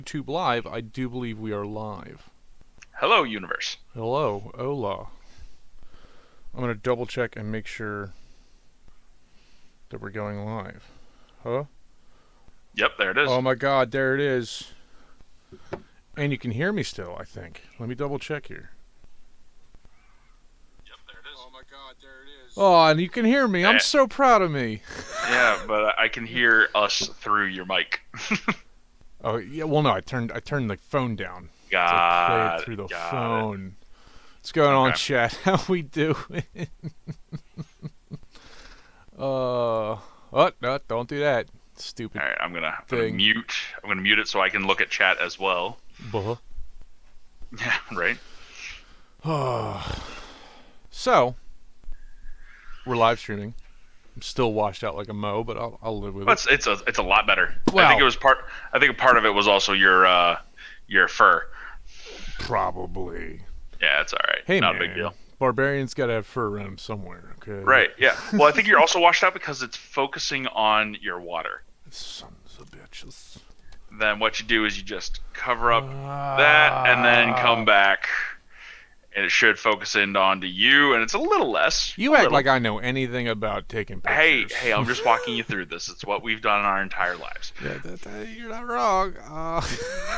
YouTube Live, I do believe we are live. Hello, universe. Hello, hola. I'm going to double check and make sure that we're going live. Huh? Yep, there it is. Oh my god, there it is. And you can hear me still, I think. Let me double check here. Yep, there it is. Oh my god, there it is. Oh, and you can hear me. I'm so proud of me. Yeah, but I can hear us through your mic. Oh, yeah, well no, I turned the phone down. Got it through the got phone. What's going on, chat? How we doing? What? No, don't do that. Stupid. All right, I'm gonna mute. I'm gonna mute it so I can look at chat as well. Buh. Yeah, right. So, we're live streaming. I'm still washed out like a mo, but I'll live with it. It's a lot better. Well, I think it was part. I think a part of it was also your fur. Probably. Yeah, it's all right. Hey, not man, a big deal. Barbarian's got to have fur around him somewhere. Okay. Right. Yeah. Well, I think you're also washed out because it's focusing on your water. Sons of bitches. Then what you do is you just cover up that and then come back, and it should focus in onto you, and it's a little less. You act like I know anything about taking pictures. Hey, I'm just walking you through this. It's what we've done in our entire lives. Yeah, you're not wrong. All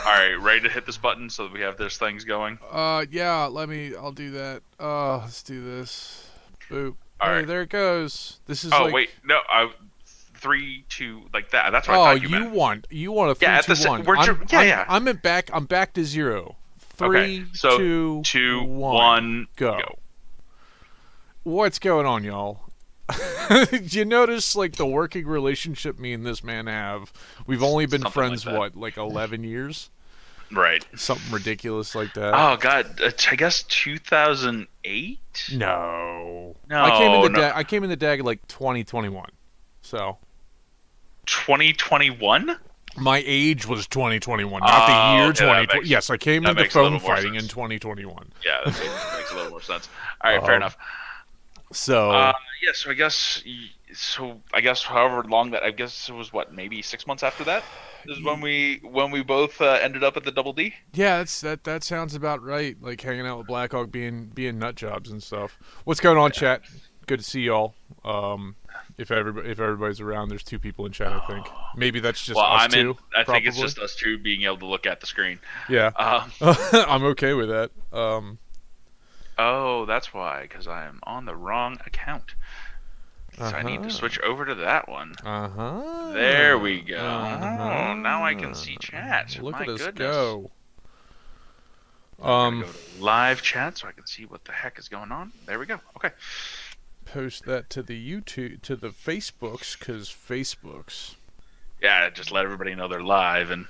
right, ready to hit this button so that we have those things going? Yeah, I'll do that. Let's do this. Boop. All right. There it goes. This is wait, no, 3, 2, like that. That's what I thought you meant. You want a 3, 2, 1. I'm back to 0. 3, 2, 1, go. What's going on, y'all? Did you notice the working relationship me and this man have? We've only been friends, 11 years? Right. Something ridiculous like that. Oh, God. I guess 2008? No. No. I came in the DAG 2021. So. 2021? My age was 2021, not the year 2020. Yes, I came into phone fighting in 2021. Yeah, that makes a little more sense. All right, fair enough. So so I guess however long that, I guess it was maybe 6 months after that is when we both ended up at the Double D. Yeah, that sounds about right. Like hanging out with Blackhawk, being nut jobs and stuff. What's going on, chat? Good to see y'all. If everybody's around, there's 2 people in chat, I think. Maybe that's just us two. I think it's just us 2 being able to look at the screen. Yeah. I'm okay with that. Oh, that's why, because I am on the wrong account. So I need to switch over to that one. There we go. Oh, now I can see chat. Look My at us goodness. go. I'm gonna go to live chat so I can see what the heck is going on. There we go. Okay. Post that to the YouTube, to the Facebooks, because Facebooks. Yeah, just let everybody know they're live, and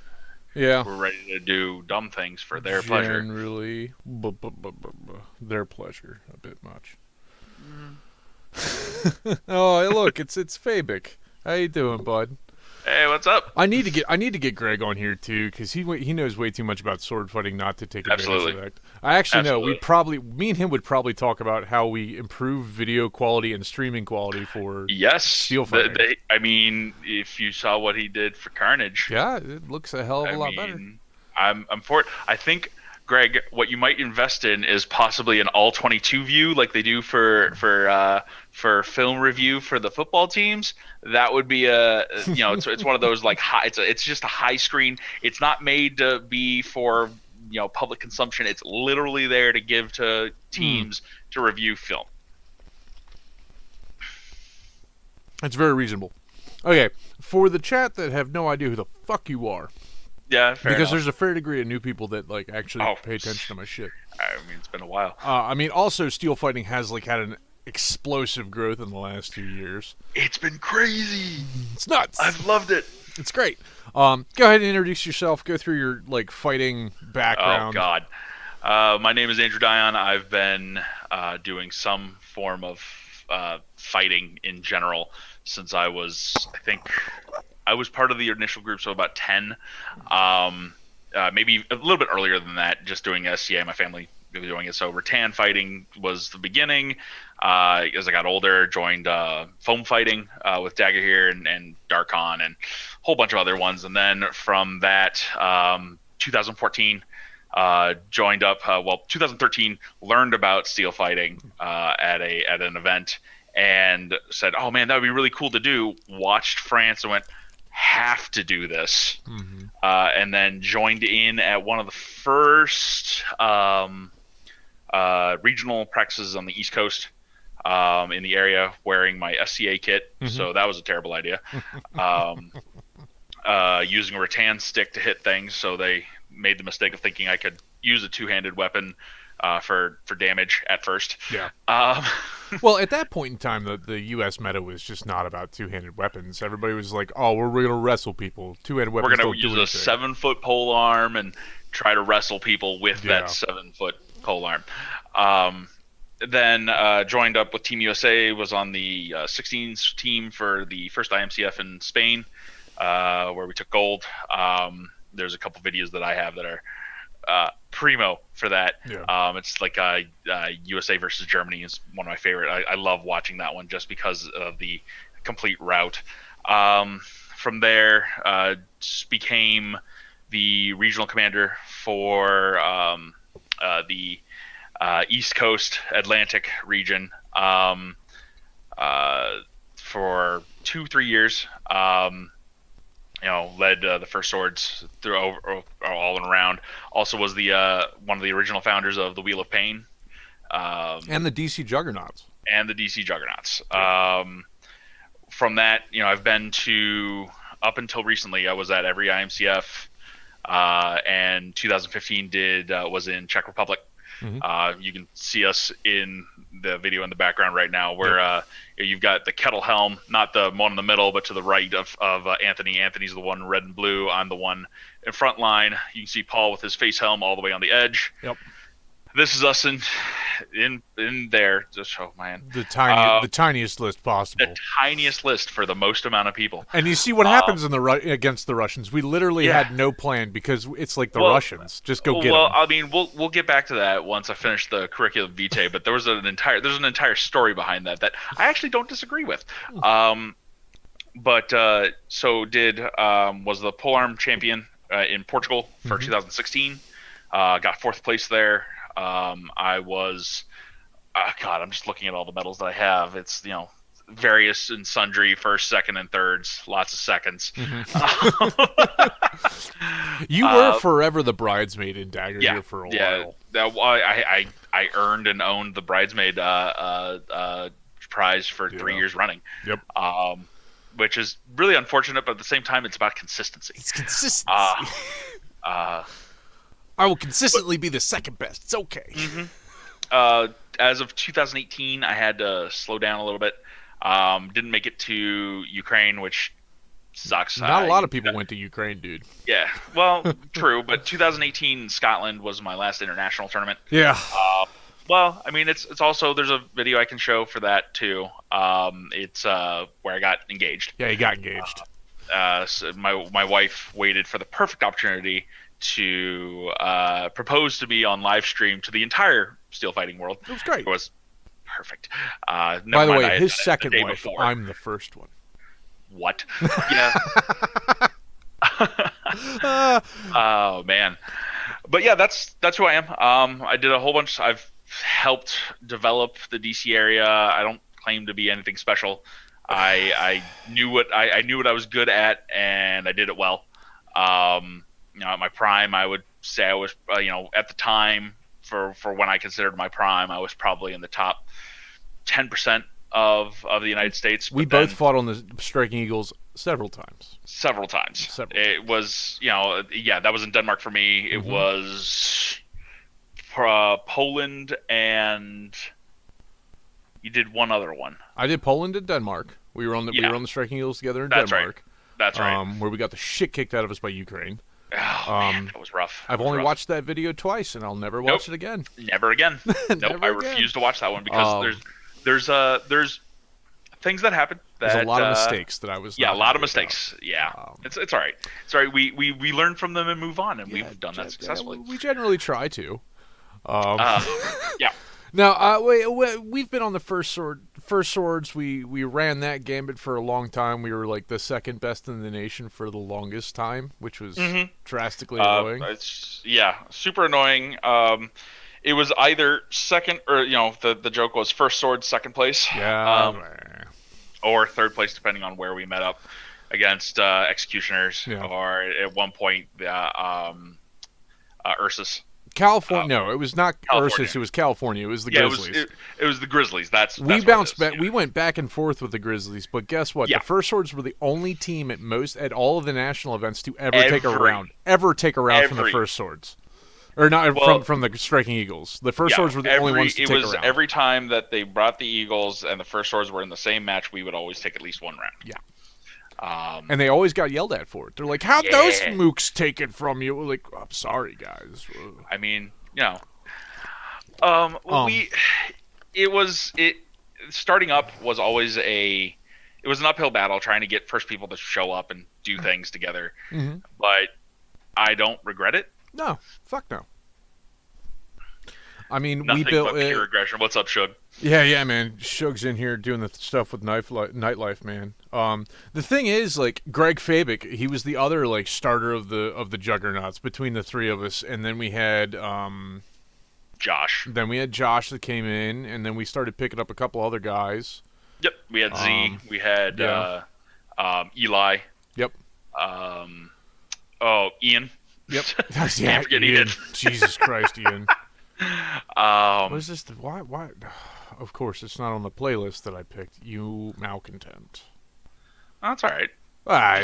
we're ready to do dumb things for their pleasure. Generally, their pleasure, a bit much. Oh, look, it's Fabic. How you doing, bud? Hey, what's up? I need to get Greg on here too, because he knows way too much about sword fighting not to take advantage of that. I actually know me and him would probably talk about how we improve video quality and streaming quality for steel fighting. I mean, if you saw what he did for Carnage, yeah, it looks a hell of a lot better. I'm for it. I think, Greg, what you might invest in is possibly an all 22 view, like they do for film review for the football teams. That would be it's one of those high. It's just a high screen. It's not made to be for public consumption. It's literally there to give to teams to review film. That's very reasonable. Okay, for the chat that have no idea who the fuck you are. Yeah, fair because enough. There's a fair degree of new people that actually pay attention to my shit. I mean, it's been a while. Also, steel fighting has had an explosive growth in the last 2 years. It's been crazy. It's nuts. I've loved it. It's great. Go ahead and introduce yourself. Go through your fighting background. Oh God. My name is Andrew Dionne. I've been doing some form of fighting in general since I was part of the initial group, so about 10. Maybe a little bit earlier than that, just doing SCA. My family doing it. So rattan fighting was the beginning. As I got older, joined foam fighting with Dagger here and Darkon and a whole bunch of other ones. And then from that, 2014, joined up. 2013, learned about steel fighting at an event, and said, "Oh man, that would be really cool to do." Watched France and went, "Have to do this," and then joined in at one of the first regional practices on the East Coast. In the area, wearing my SCA kit, so that was a terrible idea. Using a rattan stick to hit things, so they made the mistake of thinking I could use a two-handed weapon for damage at first. Yeah. Well, at that point in time, the U.S. meta was just not about two-handed weapons. Everybody was like, "Oh, we're going to wrestle people. Two-handed weapons We're going to use a 7-foot pole arm and try to wrestle people with that 7-foot pole arm." Then joined up with Team USA, was on the 16s team for the first IMCF in Spain, where we took gold. There's a couple videos that I have that are primo for that. Yeah. It's like USA versus Germany is one of my favorite. I love watching that one just because of the complete route. From there, became the regional commander for the East Coast Atlantic region for 2-3 years. Led the First Swords through all and around. Also was the one of the original founders of the Wheel of Pain, and the DC Juggernauts. From that, I've been to, up until recently, I was at every IMCF, and 2015 was in Czech Republic. You can see us in the video in the background right now, where you've got the kettle helm, not the one in the middle, but to the right of Anthony. Anthony's the one red and blue. I'm the one in front line. You can see Paul with his face helm all the way on the edge. Yep. This is us in there. Just the tiniest list possible. The tiniest list for the most amount of people. And you see what happens against the Russians. We literally had no plan, because it's like the Russians. Just go get them. Well, I mean, we'll get back to that once I finish the curriculum vitae. But there's an entire story behind that I actually don't disagree with. Was the polearm champion in Portugal for 2016. Got 4th place there. I was, I'm just looking at all the medals that I have. It's, various and sundry, 1st, 2nd, and 3rds, lots of seconds. You were forever the bridesmaid in Dagger here for a while. I earned and owned the bridesmaid prize for 3 years running. Yep. Which is really unfortunate, but at the same time, it's about consistency. It's consistency. I will consistently be the second best. It's okay. As of 2018, I had to slow down a little bit. Didn't make it to Ukraine, which sucks. Not a lot of people went to Ukraine, dude. Yeah, well, true. But 2018 Scotland was my last international tournament. Yeah. Well, I mean, it's also, there's a video I can show for that too. It's where I got engaged. Yeah, you got engaged. So my wife waited for the perfect opportunity to propose to me on live stream to the entire steel fighting world. It was great. It was perfect. By the way, his second wife, before. I'm the first one. What? Yeah. Oh man. But yeah, that's who I am. I did a whole bunch. I've helped develop the DC area. I don't claim to be anything special. I knew what I was good at, and I did it well. At my prime, I would say I was, at the time for when I considered my prime, I was probably in the top 10% of the United States. We both fought on the Striking Eagles several times. It was, that was in Denmark for me. It was Poland, and you did one other one. I did Poland and Denmark. We were on the Striking Eagles together in Denmark. That's right. Where we got the shit kicked out of us by Ukraine. Oh, man, that was rough. I've only watched that video twice, and I'll never watch it again. Never again. I refuse to watch that one because there's things that happen. There's a lot of mistakes that I was. Yeah, a lot of mistakes. About. Yeah, it's all right. It's all right. We learn from them and move on, and we've done that successfully. We generally try to. Yeah. Now, we've been on the First First Swords, we ran that gambit for a long time. We were like the second best in the nation for the longest time, which was drastically annoying. Yeah, super annoying. It was either second or the joke was First Swords second place. Yeah. Or third place, depending on where we met up against Executioners, or at one point Ursus. California. No, it was not Ursus. It was California. It was the Grizzlies. It was the Grizzlies. We bounced back. We went back and forth with the Grizzlies, but guess what? The First Swords were the only team at all of the national events to ever take a round from the First Swords. Or not from the Striking Eagles. The First Swords were the only ones to take a round. It was every time that they brought the Eagles and the First Swords were in the same match, we would always take at least one round. Yeah. And they always got yelled at for it. They're like, how'd those mooks take it from you? We're like, I'm sorry, guys. I mean, starting up was always it was an uphill battle trying to get first people to show up and do things together. Mm-hmm. But I don't regret it. No, fuck no. I mean, nothing we built but pure aggression. What's up, Shug? Yeah, man. Shug's in here doing the stuff with nightlife, man. The thing is, like, Greg Fabic, he was the other like starter of the juggernauts between the three of us, and then we had Josh. Then we had Josh that came in, and then we started picking up a couple other guys. Yep, we had Z. We had Eli. Yep. Ian. Yep. Can't forget Ian. Jesus Christ, Ian. What is this? Why? Of course, it's not on the playlist that I picked. You malcontent. That's all right.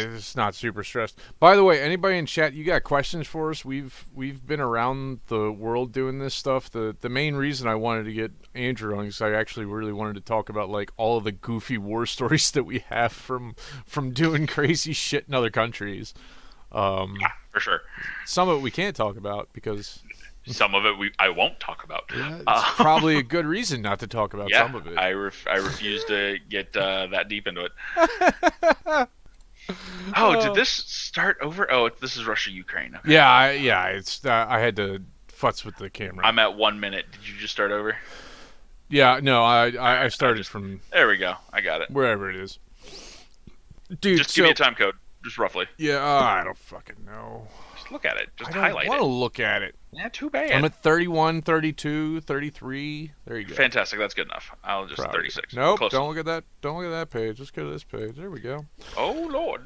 It's not super stressed. By the way, anybody in chat, you got questions for us? We've been around the world doing this stuff. The main reason I wanted to get Andrew on is I actually really wanted to talk about like all of the goofy war stories that we have from doing crazy shit in other countries. For sure. Some of it we can't talk about because some of it I won't talk about. Yeah, it's probably a good reason not to talk about some of it. I refuse to get that deep into it. Did this start over? Oh, this is Russia-Ukraine. Okay. Yeah. It's I had to futz with the camera. I'm at 1 minute. Did you just start over? Yeah, no, I started from. There we go. I got it. Wherever it is. Dude, just give me a time code. Just roughly. Yeah, I don't fucking know. Just look at it. Just highlight it. I don't want to look at it. Yeah, too bad. I'm at 31, 32, 33. There you go. Fantastic. That's good enough. I'll just 36. Nope. Close. Don't look at that. Don't look at that page. Let's go to this page. There we go. Oh Lord.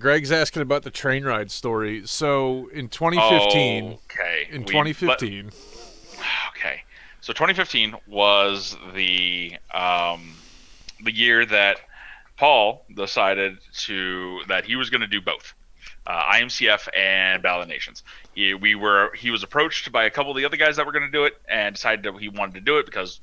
Greg's asking about the train ride story. So in 2015. Okay. In 2015. Okay. So 2015 was the year that Paul decided that he was going to do both, IMCF and Battle of the Nations. He was approached by a couple of the other guys that were going to do it, and decided that he wanted to do it because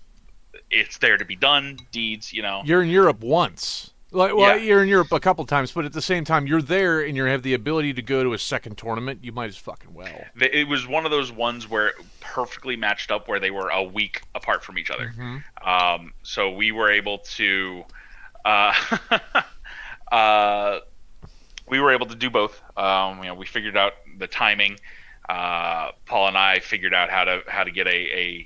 it's there to be done. Deeds, You're in Europe once. You're in Europe a couple times, but at the same time, you're there and you have the ability to go to a second tournament. You might as fucking well. It was one of those ones where it perfectly matched up, where they were a week apart from each other. Mm-hmm. So we were able to. We were able to do both. We figured out the timing. Paul and I figured out how to get a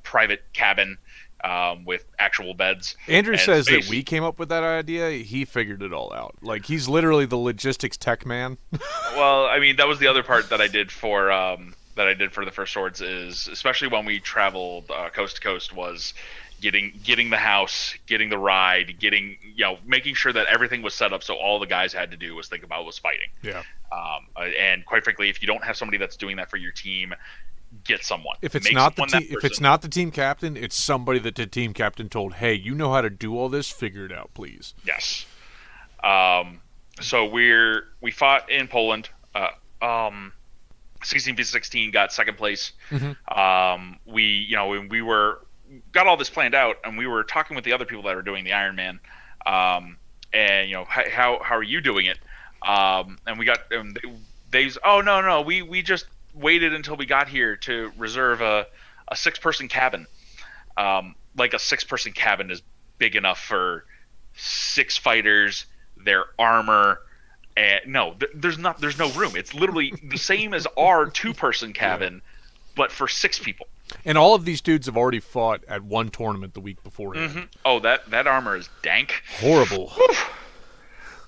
private cabin with actual beds. Andrew says that we came up with that idea. He figured it all out. Like, he's literally the logistics tech man. Well, I mean, that was the other part that I did for the First Swords, is especially when we traveled coast to coast, was getting the house, getting the ride, making sure that everything was set up so all the guys had to do was think about was fighting. Yeah. And quite frankly, if you don't have somebody that's doing that for your team, get someone. If it's not the team captain, it's somebody that the team captain told, "Hey, you know how to do all this. Figure it out, please." Yes. So we fought in Poland. 16v16 got second place. Mm-hmm. We got all this planned out, and we were talking with the other people that were doing the Ironman. And how are you doing it? And we got no, we just waited until we got here to reserve a 6-person cabin. Like a 6-person cabin is big enough for 6 fighters, their armor, and there's no room. It's literally the same as our 2-person cabin, but for 6 people. And all of these dudes have already fought at one tournament the week before. Oh, that armor is dank. Horrible.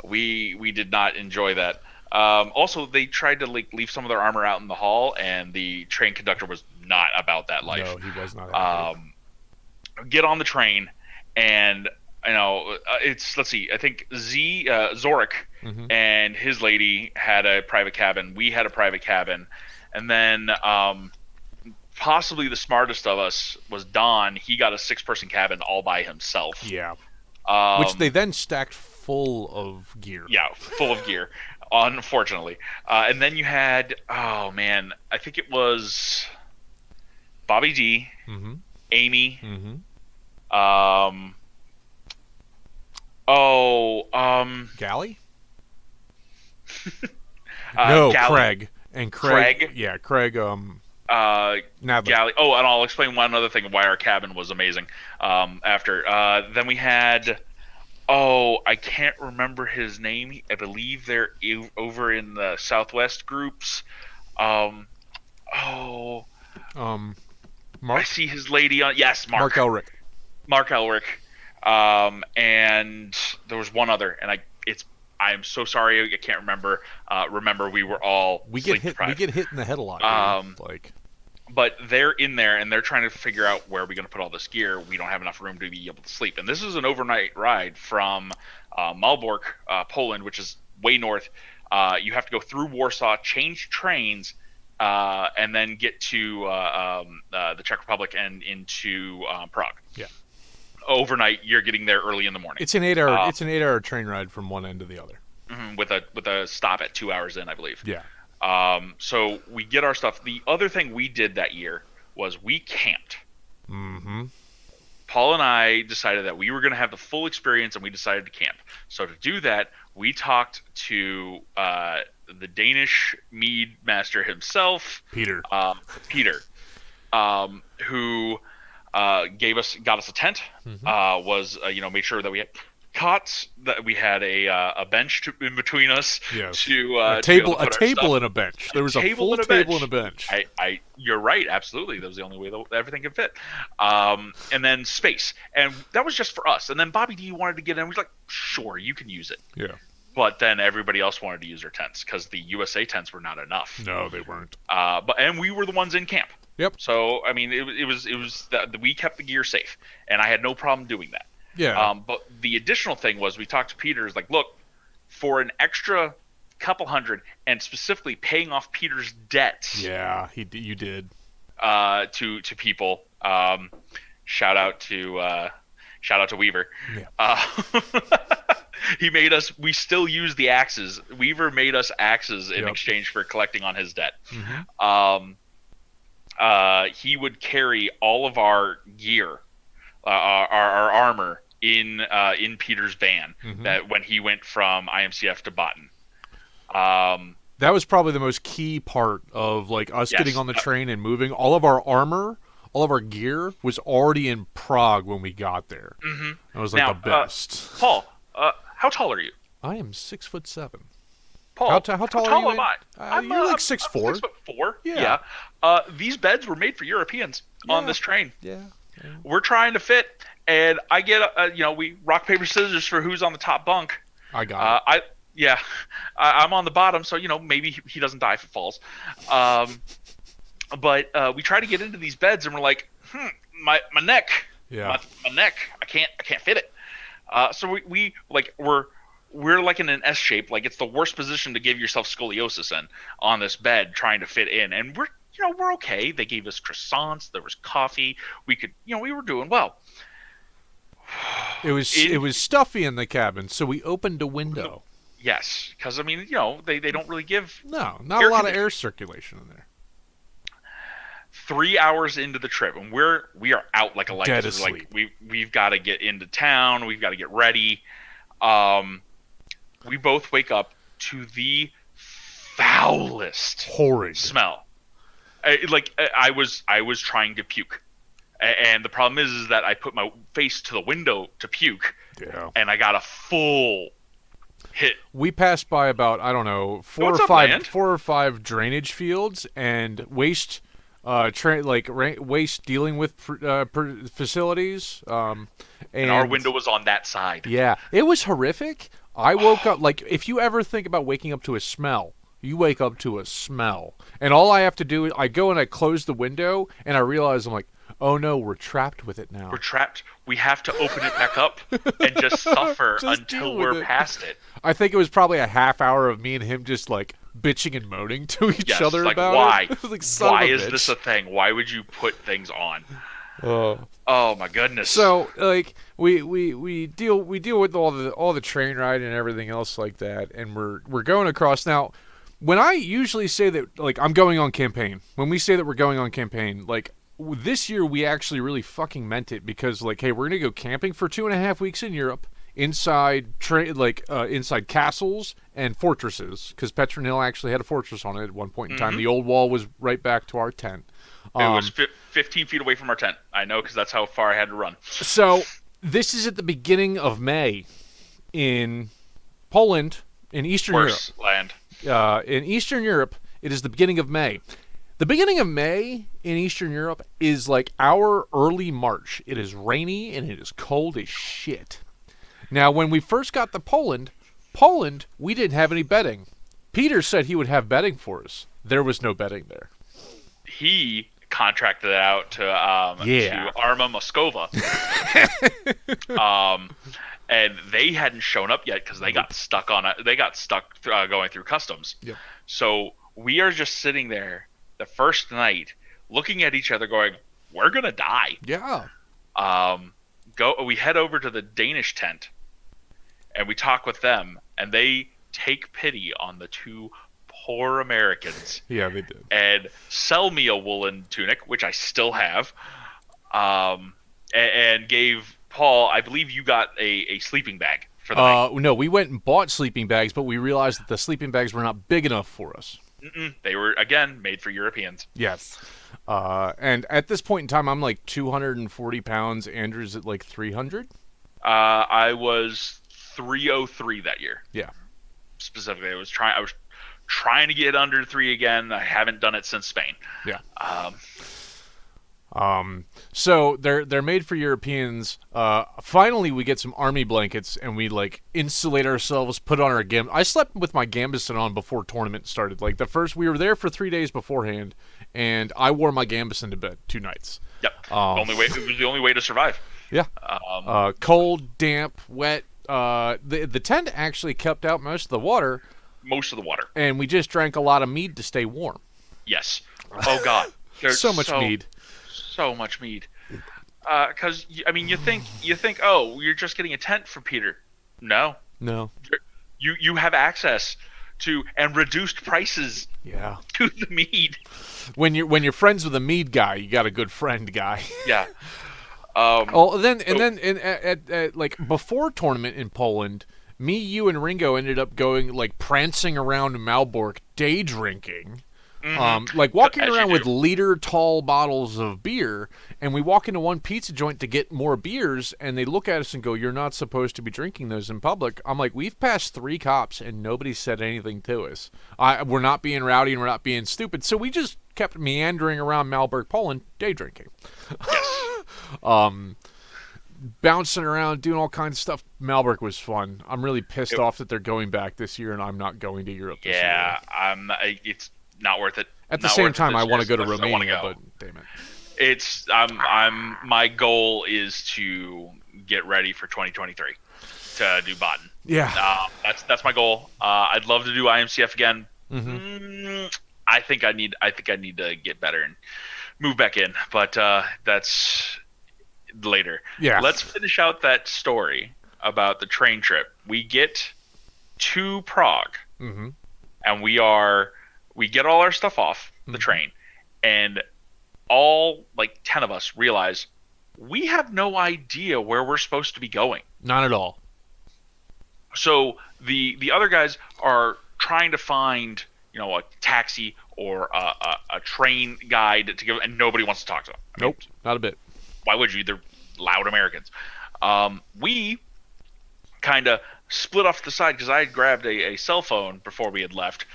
We did not enjoy that. Also, they tried to leave some of their armor out in the hall, and the train conductor was not about that life. No, he was not happy. Get on the train, and it's, let's see, I think Zorik and his lady had a private cabin. We had a private cabin, and then possibly the smartest of us was Don. He got a 6-person cabin all by himself. Yeah. Which they then stacked full of gear. Yeah, full of gear, unfortunately. And then you had, oh man, I think it was Bobby D, Amy, Gally? No, Gally. Craig. And Craig. Yeah, Craig, Nadler. Gally. Oh, and I'll explain one other thing of why our cabin was amazing. After then we had, I can't remember his name. I believe they're over in the Southwest groups. Mark? I see his lady on. Yes, Mark Elric. Mark Elric. And there was one other, and I am so sorry, I can't remember. Remember, we were all get hit. We get hit in the head a lot. But they're in there, and they're trying to figure out where are we going to put all this gear. We don't have enough room to be able to sleep. And this is an overnight ride from Malbork, Poland, which is way north. You have to go through Warsaw, change trains, and then get to the Czech Republic and into Prague. Yeah. Overnight, you're getting there early in the morning. It's an 8-hour. It's an 8-hour train ride from one end to the other. With a stop at 2 hours in, I believe. Yeah. So we get our stuff. The other thing we did that year was we camped. Paul and I decided that we were going to have the full experience, and we decided to camp. So to do that, we talked to the Danish mead master himself, Peter. Who got us a tent. Made sure that we had cots, that we had a bench in between us. Yes. To a table and a bench. There was a full table and a bench. You're right, absolutely. That was the only way that everything could fit. And then space, and that was just for us. And then Bobby D wanted to get in. We was like, sure, you can use it. Yeah. But then everybody else wanted to use their tents because the USA tents were not enough. No, they weren't. And we were the ones in camp. Yep. So I mean, it was we kept the gear safe, and I had no problem doing that. Yeah. But the additional thing was we talked to Peter. Like, look, for an extra couple hundred, and specifically paying off Peter's debts. Yeah, you did. To people. Shout out to Weaver. Yeah. He made us. We still use the axes. Weaver made us axes in exchange for collecting on his debt. He would carry all of our gear, our armor in Peter's van. That when he went from IMCF to Botten. That was probably the most key part of us getting on the train and moving. All of our armor, all of our gear was already in Prague when we got there. That was the best. Paul, how tall are you? I am 6'7". Paul, how tall are you? Am I? You're like 6'4". 6'4". Yeah. These beds were made for Europeans on this train. Yeah. We're trying to fit, and I get we rock paper scissors for who's on the top bunk. I got it. I'm on the bottom, so maybe he doesn't die if it falls. But we try to get into these beds, and we're like, my neck, my neck, I can't fit it. So we're like in an S shape, like it's the worst position to give yourself scoliosis in on this bed, trying to fit in, and we're okay. They gave us croissants, there was coffee, we were doing well. It was stuffy in the cabin, so we opened a window. Yes, because they don't really give not a lot of air circulation in there. 3 hours into the trip, and we are out like a light. Dead asleep. We've got to get into town. We've got to get ready. We both wake up to the foulest, horrid smell. I was trying to puke, and the problem is that I put my face to the window to puke, and I got a full hit. We passed by about, I don't know, four or five drainage fields and waste waste dealing with facilities. And our window was on that side. Yeah, it was horrific. I woke up, like, if you ever think about waking up to a smell, you wake up to a smell. And all I have to do is I go and I close the window, and I realize I'm like, oh no, we're trapped with it now. We're trapped. We have to open it back up and just suffer until we're past it. I think it was probably a half hour of me and him just, like, bitching and moaning to each other about why? it. Like, why is this a thing? Why would you put things on? Oh my goodness. So, like, we deal with all the train ride and everything else like that, and we're going across now. When I usually say that, like, I'm going on campaign, when we say that we're going on campaign, like, this year we actually really fucking meant it, because, like, hey, we're gonna go camping for 2.5 weeks in Europe, inside inside castles and fortresses, because Petronil actually had a fortress on it at one point in time. The old wall was right back to our tent. It was 15 feet away from our tent. I know, because that's how far I had to run. So this is at the beginning of May in Poland, in Eastern Europe. Land. In Eastern Europe, it is the beginning of May. The beginning of May in Eastern Europe is like our early March. It is rainy and it is cold as shit. Now, when we first got to Poland, we didn't have any bedding. Peter said he would have bedding for us. There was no bedding there. He contracted it out to Arma Moscova. And they hadn't shown up yet because they got stuck going through customs. Yep. So we are just sitting there the first night, looking at each other, going, "We're gonna die." Yeah. We head over to the Danish tent, and we talk with them, and they take pity on the two poor Americans. Yeah, they did. And sell me a woolen tunic, which I still have, and gave Paul, I believe you got a sleeping bag for the night. No, we went and bought sleeping bags, but we realized that the sleeping bags were not big enough for us. They were, again, made for Europeans. Yes. And at this point in time, I'm like 240 pounds. Andrew's at like 300. I was 303 that year. Yeah. Specifically, I was trying to get under 3 again. I haven't done it since Spain. Yeah. So they're made for Europeans. Finally, we get some army blankets and we like insulate ourselves, put on our I slept with my gambeson on before tournament started. Like we were there for 3 days beforehand, and I wore my gambeson to bed 2 nights. Yep. It was the only way to survive. Yeah. Cold, damp, wet. The tent actually kept out most of the water. And we just drank a lot of mead to stay warm. Yes. Oh God. There's so much mead. So much mead. Because I mean, you think, oh, you're just getting a tent for Peter. No. You have access to and reduced prices. Yeah. To the mead. When you're friends with a mead guy, you got a good friend guy. Yeah. At like before tournament in Poland, me, you, and Ringo ended up going like prancing around Malbork day drinking. Like walking around with liter-tall bottles of beer, and we walk into one pizza joint to get more beers, and they look at us and go, "You're not supposed to be drinking those in public." I'm like, we've passed 3 cops, and nobody said anything to us. We're not being rowdy, and we're not being stupid, so we just kept meandering around Malbork, Poland, day drinking. Yes. Bouncing around, doing all kinds of stuff. Malbork was fun. I'm really pissed off that they're going back this year, and I'm not going to Europe this year. Yeah, it's not worth it. At the same time, I want to go to Romania, but damn it. It's my goal is to get ready for 2023 to do Baden. Yeah. That's my goal. I'd love to do IMCF again. Mm-hmm. I think I need to get better and move back in, but that's later. Yeah. Let's finish out that story about the train trip. We get to Prague, and we get all our stuff off the train, and all like 10 of us realize we have no idea where we're supposed to be going. Not at all. So the other guys are trying to find, a taxi or a train guide to give, and nobody wants to talk to them. Nope, not a bit. Why would you? They're loud Americans. We kind of split off to the side because I had grabbed a cell phone before we had left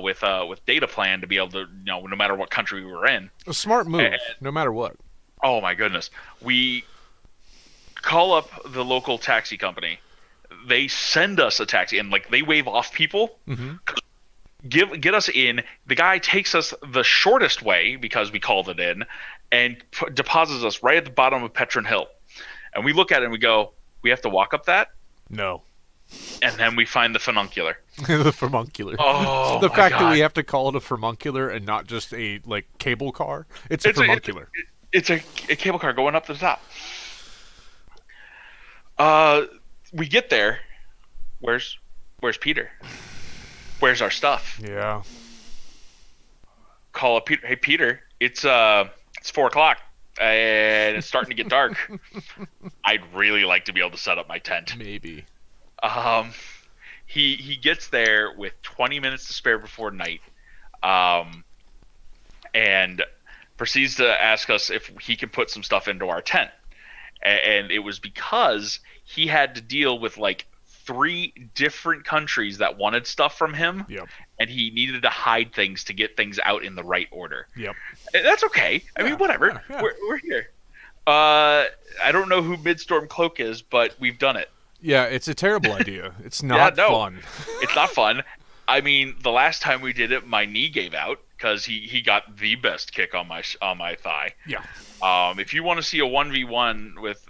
with data plan to be able to, no matter what country we were in. A smart move, no matter what. Oh my goodness. We call up the local taxi company. They send us a taxi and they wave off people. Mm-hmm. Get us in. The guy takes us the shortest way because we called it in and deposits us right at the bottom of Petron Hill. And we look at it and we go, we have to walk up that? No. And then we find the furmuncular. The furmuncular. Oh, the fact that we have to call it a furmuncular and not just a cable car. It's a furmuncular. It's a cable car going up to the top. We get there. Where's Peter? Where's our stuff? Yeah. Call up Peter. Hey Peter, it's 4:00 and it's starting to get dark. I'd really like to be able to set up my tent. Maybe. He gets there with 20 minutes to spare before night, and proceeds to ask us if he can put some stuff into our tent. And it was because he had to deal with 3 different countries that wanted stuff from him. Yep. And he needed to hide things to get things out in the right order. Yep. And that's okay. I mean, whatever. Yeah. We're here. I don't know who Midstorm Cloak is, but we've done it. Yeah, it's a terrible idea. It's not fun. It's not fun. I mean, the last time we did it, my knee gave out because he got the best kick on my thigh. Yeah. If you want to see a 1v1 with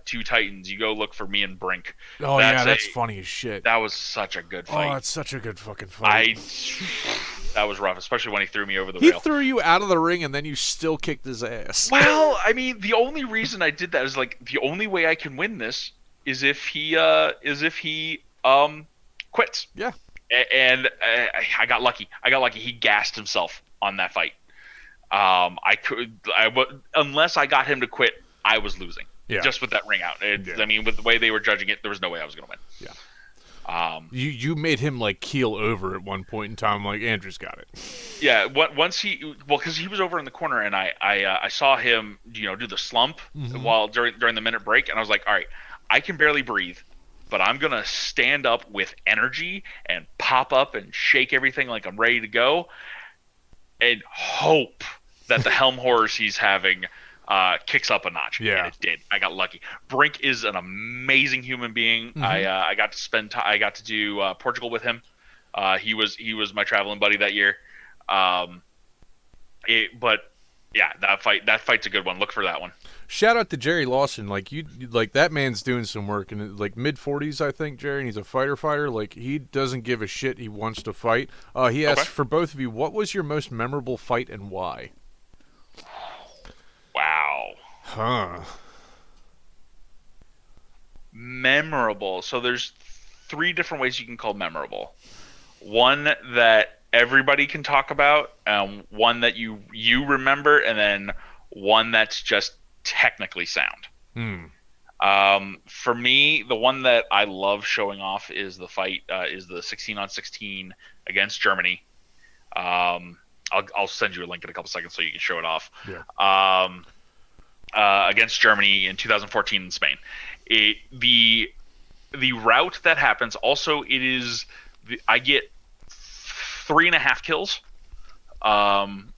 2 Titans, you go look for me and Brink. Oh, that's funny as shit. That was such a good fight. Oh, it's such a good fucking fight. That was rough, especially when he threw me over the rail. He threw you out of the ring, and then you still kicked his ass. Well, I mean, the only reason I did that is the only way I can win this is if he quits. Yeah. And I got lucky. He gassed himself on that fight. Unless I got him to quit, I was losing. Yeah. Just with that ring out. I mean, with the way they were judging it, there was no way I was going to win. Yeah. You made him keel over at one point in time. Andrew's got it. Yeah. Once because he was over in the corner, and I saw him do the slump while during the minute break, and I was like, all right, I can barely breathe, but I'm gonna stand up with energy and pop up and shake everything like I'm ready to go, and hope that the helm horrors he's having kicks up a notch. Yeah, and it did. I got lucky. Brink is an amazing human being. Mm-hmm. I got to spend I got to do Portugal with him. He was my traveling buddy that year. But yeah, that fight's a good one. Look for that one. Shout out to Jerry Lawson. That man's doing some work in mid-40s, I think, Jerry, and he's a fighter. He doesn't give a shit. He wants to fight. He asked for both of you, what was your most memorable fight and why? Wow. Huh. Memorable. So there's 3 different ways you can call memorable. One that everybody can talk about, one that you remember, and then one that's just technically sound. For me, the one that I love showing off is the fight is the 16-on-16 against Germany. I'll send you a link in a couple seconds so you can show it off. Yeah. Against Germany in 2014 in Spain. The route that happens also, I get 3.5 kills. And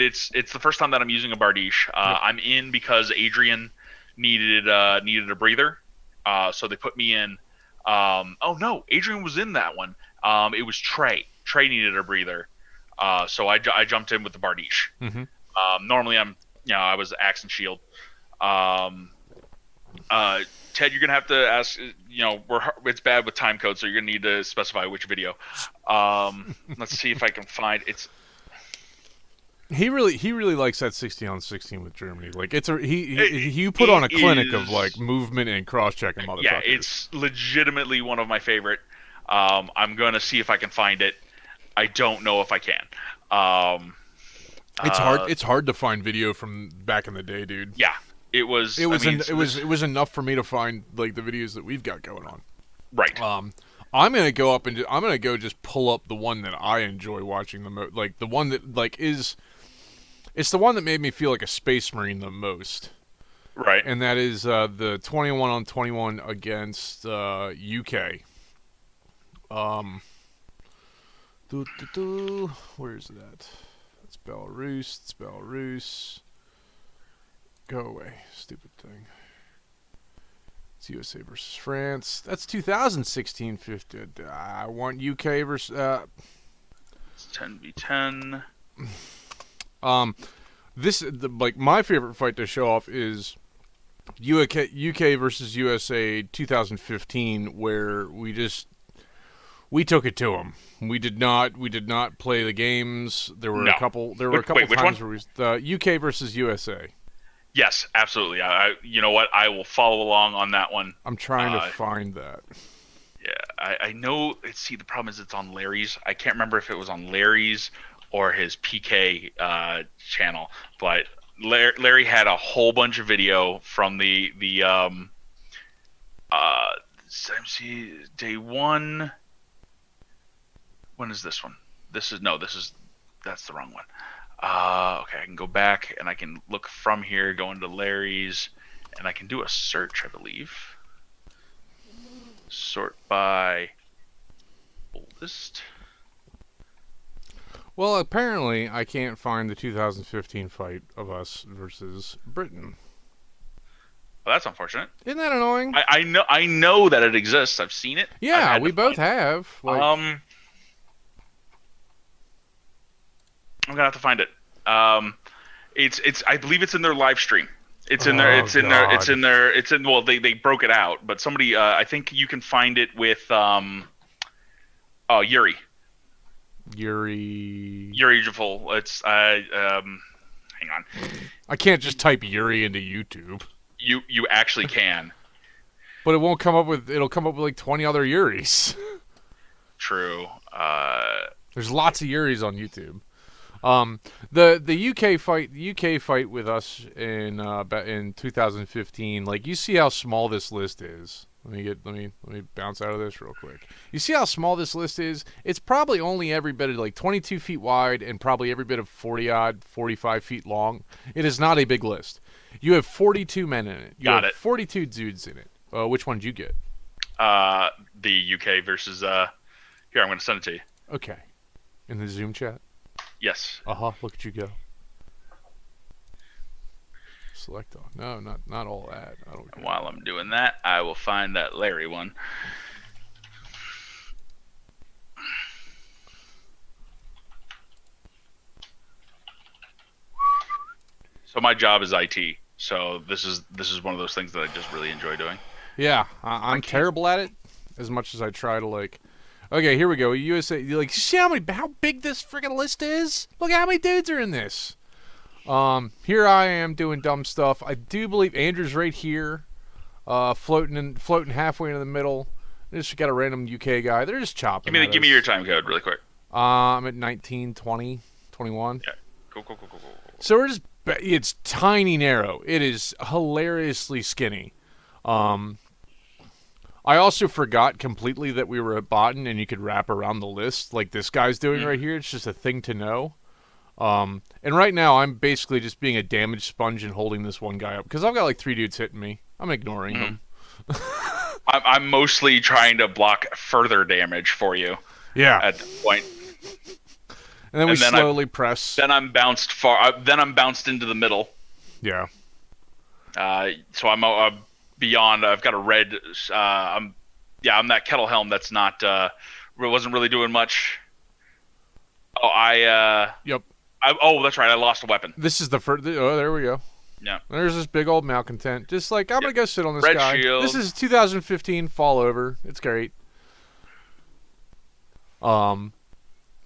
it's the first time that I'm using a Bardiche. I'm in because Adrian needed a breather, so they put me in. Oh no, Adrian was in that one. It was Trey. Trey needed a breather, so I jumped in with the Bardiche. Mm-hmm. Normally I was Axe and Shield. Ted, you're gonna have to ask. It's bad with time code, so you're gonna need to specify which video. Let's see if I can find it's. He really likes that 16-on-16 with Germany. You put on a clinic of movement and cross-checking motherfuckers. Yeah, it's legitimately one of my favorite. I'm gonna see if I can find it. I don't know if I can. It's hard. It's hard to find video from back in the day, dude. Yeah, it was. It was enough for me to find the videos that we've got going on. Right. I'm gonna go up and I'm gonna go just pull up the one that I enjoy watching the most. The one that is. It's the one that made me feel like a space marine the most. Right. And that is the 21 on 21 against UK. Where is it at? It's Belarus. It's Belarus. Go away, stupid thing. It's USA versus France. That's 2016. 50. I want UK versus. It's 10v10. My favorite fight to show off is UK versus USA 2015, where we took it to them. We did not play the games. There were a couple times where the UK versus USA. Yes, absolutely. You know what? I will follow along on that one. I'm trying to find that. Yeah, I know. See, the problem is it's on Larry's. I can't remember if it was on Larry's or his PK channel, but Larry had a whole bunch of video from the day one. When is this one? That's the wrong one. Okay, I can go back and I can look from here, go into Larry's, and I can do a search, I believe. Sort by oldest. Well, apparently I can't find the 2015 fight of us versus Britain. Well, that's unfortunate. Isn't that annoying? I know that it exists. I've seen it. Yeah, we both have. I'm gonna have to find it. It's I believe it's in their live stream. It's in there. Well, they broke it out, but somebody I think you can find it with Yuri Jafol. It's hang on. I can't just type Yuri into YouTube. You actually can. But it won't come up with. It'll come up with like 20 other Yuris. True. There's lots of Yuris on YouTube. The UK fight with us in 2015. Like, you see how small this list is. Let me bounce out of this real quick. You see how small this list is? It's probably only every bit of like 22 feet wide and probably every bit of 45 feet long. It is not a big list. You have 42 men in it. You have 42 dudes in it. Which one did you get? The UK versus. Here, I'm going to send it to you. Okay. In the Zoom chat. Yes. Look at you go. Select all. No, not all that. I don't care. While I'm doing that, I will find that Larry one. So my job is IT. So this is one of those things that I just really enjoy doing. Yeah, I'm terrible at it. As much as I try to like. Okay, here we go. USA, see how big this friggin' list is? Look how many dudes are in this. Here I am doing dumb stuff. I do believe Andrew's right here, floating halfway into the middle. They just got a random UK guy. They're just chopping. Give me your time code really quick. I'm at 19, 20, 21. Yeah, cool. So we're just. It's tiny narrow. It is hilariously skinny. I also forgot completely that we were at Bout and you could wrap around the list like this guy's doing right here. It's just a thing to know. And right now I'm basically just being a damage sponge and holding this one guy up because I've got like 3 dudes hitting me. I'm ignoring them. I'm mostly trying to block further damage for you. Yeah. At this point. And then we slowly press. Then I'm bounced far. Then I'm bounced into the middle. Yeah. So I'm beyond. I've got a red. I'm that kettle helm. That's not. Wasn't really doing much. Yep. That's right. I lost a weapon. This is the first. Oh, there we go. Yeah. There's this big old malcontent. Just like I'm gonna go sit on this red guy. Shield. This is 2015 fall over. It's great.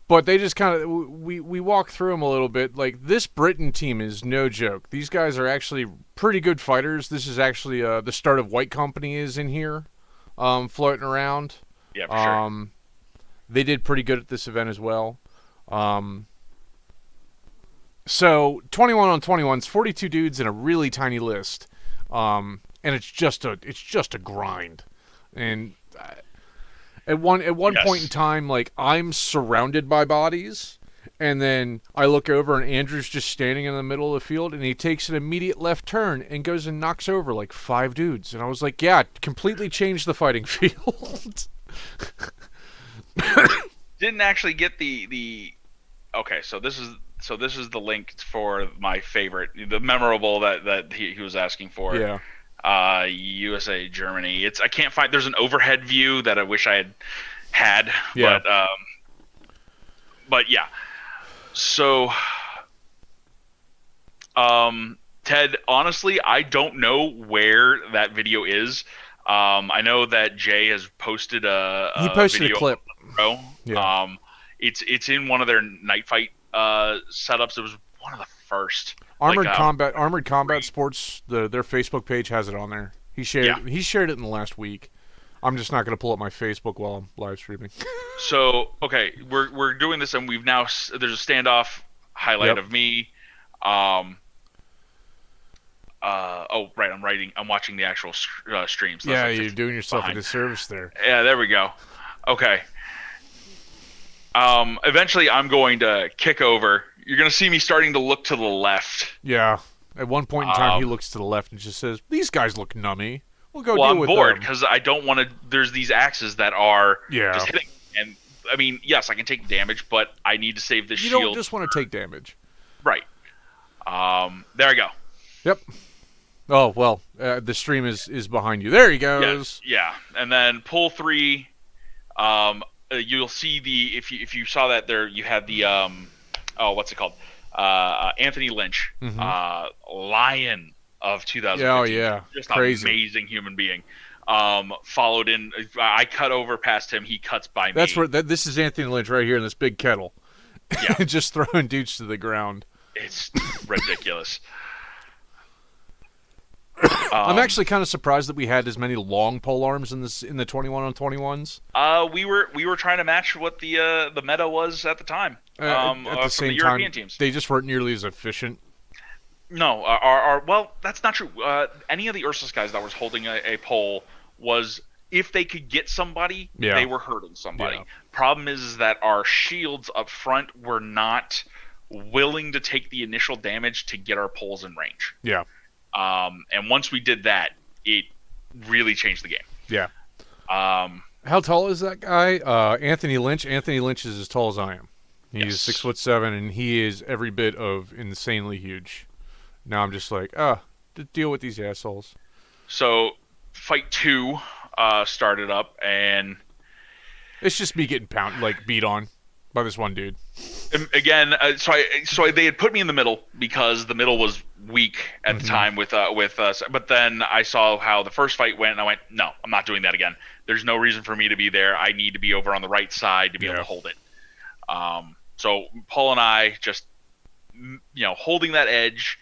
But they just kind of we walk through them a little bit. Like, this Britain team is no joke. These guys are actually pretty good fighters. This is actually the start of White Company is in here, floating around. Yeah, for sure. They did pretty good at this event as well. So 21 on 21's 42 dudes in a really tiny list, and it's just a grind. And At one point in time, like, I'm surrounded by bodies, And then I look over, and Andrew's just standing in the middle of the field, and he takes an immediate left turn and goes and knocks over like 5 dudes. And I was like, yeah, completely changed the fighting field. Didn't actually get the. Okay, so this is the link for my favorite, the memorable that he was asking for. Yeah. USA Germany. I can't find. There's an overhead view that I wish I had. Yeah. But yeah. So, Ted, honestly, I don't know where that video is. I know that Jay has posted He posted video a clip. Yeah. It's in one of their night fight setups. It was one of the first. Armored Combat Sports, their Facebook page has it on there. He shared it in the last week. I'm just not going to pull up my Facebook while I'm live streaming. So, okay, we're doing this, and there's a standoff highlight of me. Oh, right, I'm watching the actual stream. So yeah, you're doing yourself a disservice there. Yeah, there we go. Okay. Eventually, I'm going to kick over. You're going to see me starting to look to the left. Yeah. At one point in time, he looks to the left and just says, "These guys look nummy. We'll go deal with them." Well, I'm bored because I don't want to. There's these axes that are just hitting, and I mean, yes, I can take damage, but I need to save this shield. You don't just want to take damage, right? There I go. Yep. Oh well, the stream is behind you. There he goes. Yeah, and then pull 3. You'll see if you saw that there, you had the what's it called? Anthony Lynch, Lion of 2015. Oh yeah, just crazy, an amazing human being. Followed in. I cut over past him. He cuts by me. That's where this is Anthony Lynch right here in this big kettle. Yeah, just throwing dudes to the ground. It's ridiculous. I'm actually kind of surprised that we had as many long pole arms in the 21 on 21s. We were trying to match what the meta was at the time. At the same the European teams, they just weren't nearly as efficient. No, well, that's not true. Any of the Ursus guys that was holding a pole was, if they could get somebody, they were hurting somebody. Yeah. Problem is that our shields up front were not willing to take the initial damage to get our poles in range. Yeah. And once we did that, it really changed the game. Yeah. How tall is that guy? Anthony Lynch. Anthony Lynch is as tall as I am. He's 6'7", and he is every bit of insanely huge. Now I'm just like, to deal with these assholes. So, fight 2 started up, and it's just me getting beat on by this one dude. Again, so they had put me in the middle because the middle was weak at the time with us. But then I saw how the first fight went, and I went, no, I'm not doing that again. There's no reason for me to be there. I need to be over on the right side to be able to hold it. So Paul and I just, holding that edge.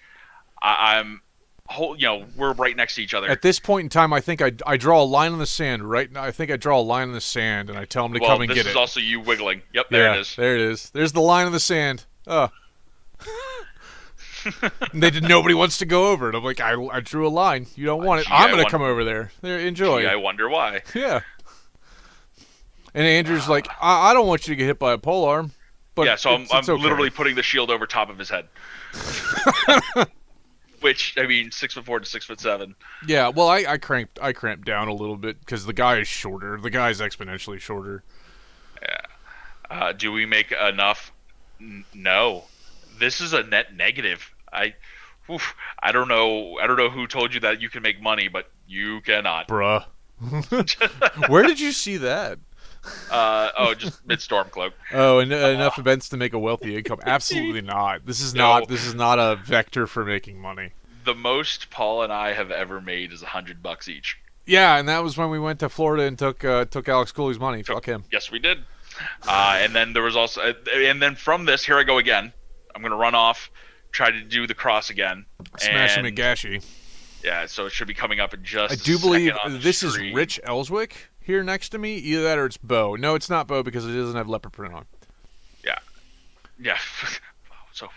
We're right next to each other. At this point in time, I think I draw a line in the sand. Right now, I think I draw a line in the sand, and I tell them to come and get it. This is also you wiggling. Yep, there it is. There it is. There's the line in the sand. Nobody wants to go over it. I'm like, I drew a line. You don't want it. I'm going to come over there. There, enjoy. Gee, I wonder why. Yeah. And Andrew's like, I don't want you to get hit by a pole arm. But yeah, so I'm okay. literally putting the shield over top of his head. Which, I mean, 6'4" to 6'7". Yeah, well, I cramped down a little bit because the guy is shorter. The guy's exponentially shorter. Yeah. Do we make enough? No. This is a net negative. I don't know who told you that you can make money, but you cannot. Bruh. Where did you see that? Just mid-Stormcloak. Oh, and enough events to make a wealthy income? Absolutely not. This is not a vector for making money. The most Paul and I have ever made is $100 each. Yeah, and that was when we went to Florida and took Alex Cooley's money. Fuck him. Yes, we did. And then there was also, and then from this, here I go again. I'm gonna run off, try to do the cross again. Smash him at Gashi. Yeah, so it should be coming up in just. I do believe this is Rich Ellswick here next to me. Either that or it's Bo. No, it's not Bo because it doesn't have leopard print on. Yeah. So,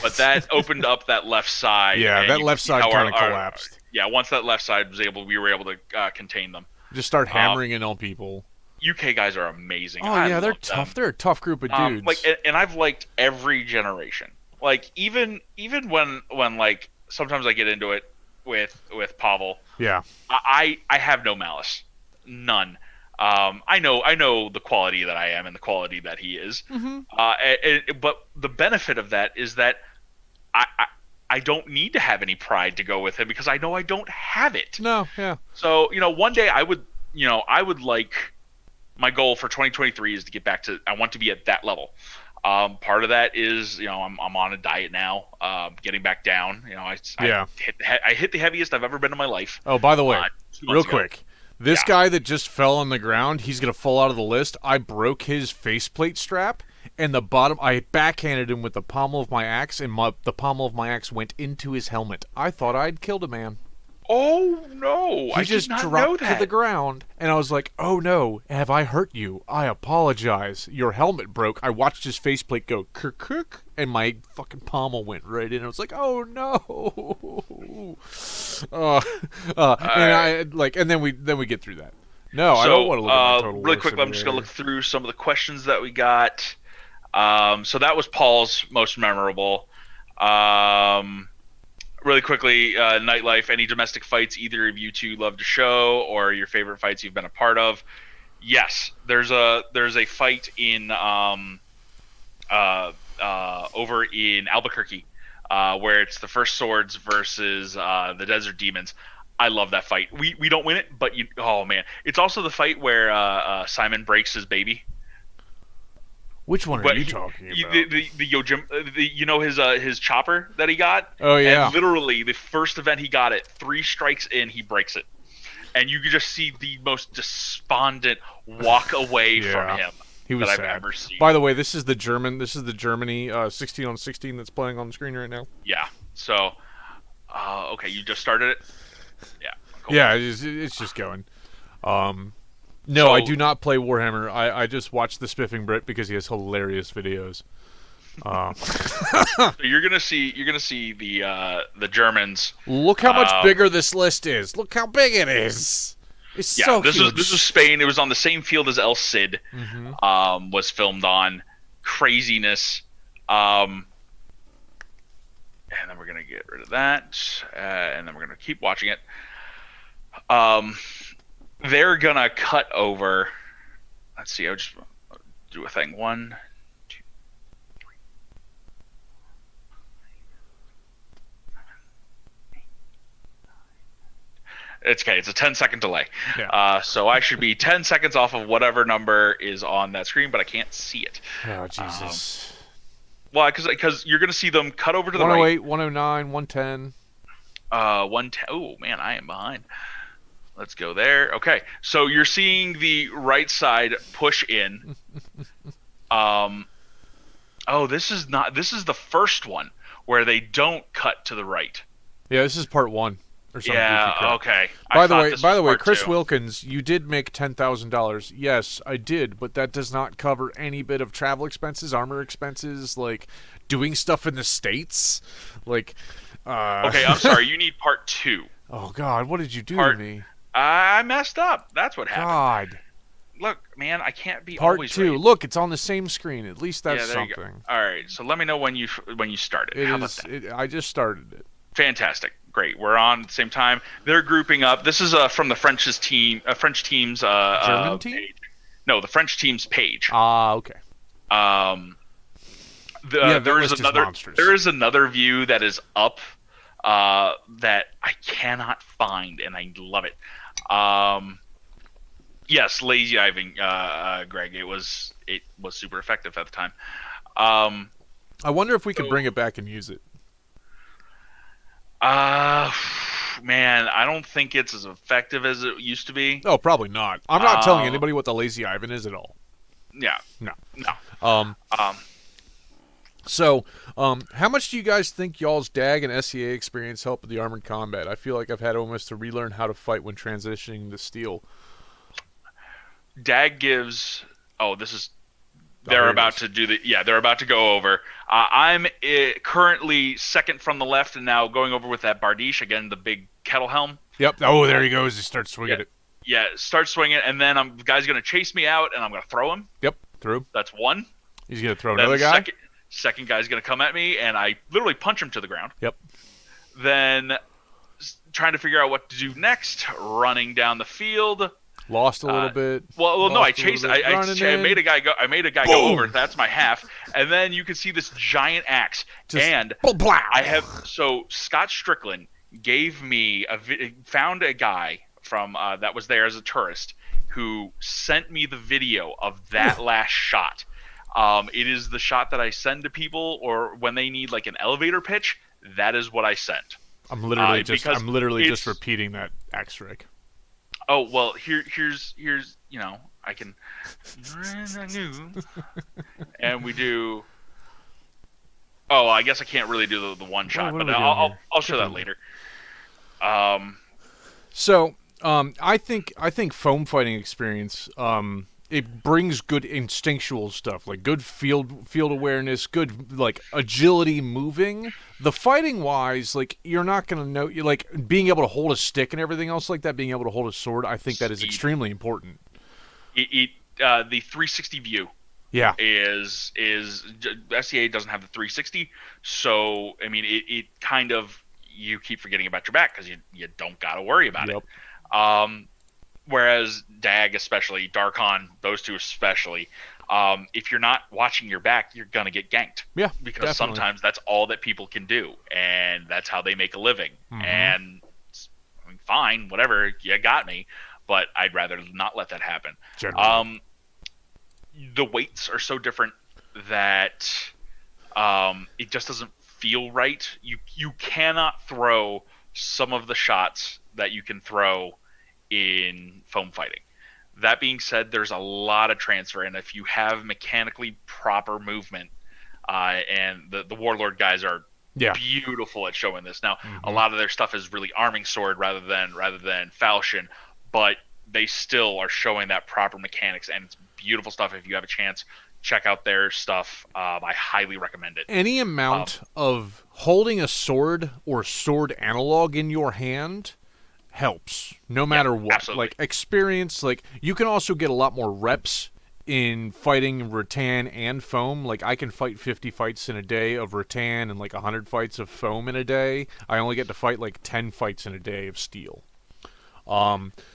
but that opened up that left side. Yeah, that left side kind of collapsed. Yeah, once that left side we were able to contain them. Just start hammering in on people. UK guys are amazing. Oh yeah, they're tough. They're a tough group of dudes. And I've liked every generation. Like even when like sometimes I get into it with Pavel. Yeah. I have no malice, none. I know the quality that I am and the quality that he is. Mm-hmm. But the benefit of that is that I don't need to have any pride to go with him because I know I don't have it. No, yeah. So one day I would like, my goal for 2023 is to get back to, I want to be at that level. Part of that is I'm on a diet now, getting back down. I hit the heaviest I've ever been in my life. Oh, by the way, real quick. This guy that just fell on the ground, he's going to fall out of the list. I broke his faceplate strap, and the bottom, I backhanded him with the pommel of my axe, and the pommel of my axe went into his helmet. I thought I'd killed a man. Oh, no. He just dropped to the ground, and I was like, oh, no, have I hurt you? I apologize. Your helmet broke. I watched his faceplate go kirk, and my fucking pommel went right in. I was like, oh, no. And then we get through that. No, I don't want to look at the total really quickly, I'm just going to look through some of the questions that we got. So that was Paul's most memorable. Really quickly, nightlife, any domestic fights either of you two love to show, or your favorite fights you've been a part of? Yes, there's a fight in over in Albuquerque, where it's the First Swords versus the Desert Demons. I love that fight. We don't win it, but oh man, it's also the fight where Simon breaks his baby. Which one are you talking about? His chopper that he got. Oh yeah. And literally, the first event he got it, 3 strikes in, he breaks it, and you could just see the most despondent walk away from him that I've ever seen. By the way, this is the Germany 16-on-16 that's playing on the screen right now. Yeah. So, okay, you just started it. Yeah. Cool. Yeah, it's just going. No, I do not play Warhammer. I just watch the Spiffing Brit because he has hilarious videos. So you're gonna see the Germans. Look how much bigger this list is. Look how big it is. It's so huge. This is Spain. It was on the same field as El Cid. Mm-hmm. Was filmed on. Craziness. And then we're gonna get rid of that, and then we're gonna keep watching it. They're gonna cut over. Let's see. I'll just do a thing. 1, 2, 3. It's okay. It's a 10-second delay. Yeah. So I should be 10 seconds off of whatever number is on that screen, but I can't see it. Oh Jesus. Why? Because you're gonna see them cut over to the 108, right. 109, 110. 110. Oh man, I am behind. Let's go there. Okay, so you're seeing the right side push in. This is the first one where they don't cut to the right. Yeah, this is part 1 or something. Yeah. Okay. By the way, Chris Wilkins, you did make $10,000. Yes, I did, but that does not cover any bit of travel expenses, armor expenses, like doing stuff in the States, like. Okay, I'm sorry. You need part 2. Oh God, what did you do to me? I messed up. That's what happened. God. Look, man, I can't be Part always 2. right. Look, it's on the same screen. At least that's something. All right, so let me know when you start it. How about that? I just started it. Fantastic. Great. We're on at the same time. They're grouping up. This is from the French team's German team? page. No, the French team's page. Okay. There is another view that is up that I cannot find, and I love it. Yes, lazy diving, Greg. It was super effective at the time. I wonder if we could bring it back and use it. Man, I don't think it's as effective as it used to be. Oh, probably not. I'm not telling anybody what the lazy Ivan is at all. Yeah. No. So, how much do you guys think y'all's DAG and SEA experience helped with the armored combat? I feel like I've had almost to relearn how to fight when transitioning to steel. DAG gives. Oh, this is. They're about to do the. Yeah, they're about to go over. I'm currently second from the left, and now going over with that Bardiche again, the big kettle helm. Yep. Oh, there he goes. He starts swinging it. Yeah, start swinging, and then the guy's going to chase me out, and I'm going to throw him. Yep, through. That's one. He's going to throw another guy. Second guy's going to come at me, and I literally punch him to the ground. Yep. Then trying to figure out what to do next, running down the field. Lost a little bit. Well, no, I chased. I made a guy go. I made a guy go over. That's my half, and then you can see this giant axe. I have Scott Strickland gave me found a guy from that was there as a tourist who sent me the video of that last shot. It is the shot that I send to people or when they need like an elevator pitch. That is what I sent. I'm literally just repeating that axe rig. Oh well, here's I can and we do. Oh, I guess I can't really do the one shot, but I'll show that later. So I think foam fighting experience it brings good instinctual stuff, like good field awareness, good like agility moving. The fighting wise, like you're not gonna know, you like being able to hold a stick and everything else like that, being able to hold a sword. I think that is extremely important. The 360 view. Yeah. Is SCA doesn't have the 360, so I mean it kind of you keep forgetting about your back because you don't gotta worry about it. Whereas DAG especially, Darkon, those two especially, if you're not watching your back, you're gonna get ganked. Yeah, because sometimes that's all that people can do, and that's how they make a living. Mm-hmm. And I mean, fine, whatever, you got me, but I'd rather not let that happen. Generally. The weights are so different that it just doesn't feel right. You cannot throw some of the shots that you can throw in foam fighting. That being said, there's a lot of transfer, and if you have mechanically proper movement, and the Warlord guys are beautiful at showing this. Now, a lot of their stuff is really arming sword rather than falchion, but they still are showing that proper mechanics, and it's beautiful stuff. If you have a chance, check out their stuff. I highly recommend it. Any amount of holding a sword or sword analog in your hand helps, no matter what. Absolutely. Like experience, like you can also get a lot more reps in fighting rattan and foam. Like I can fight 50 fights in a day of rattan and like 100 fights of foam in a day. I only get to fight like 10 fights in a day of steel.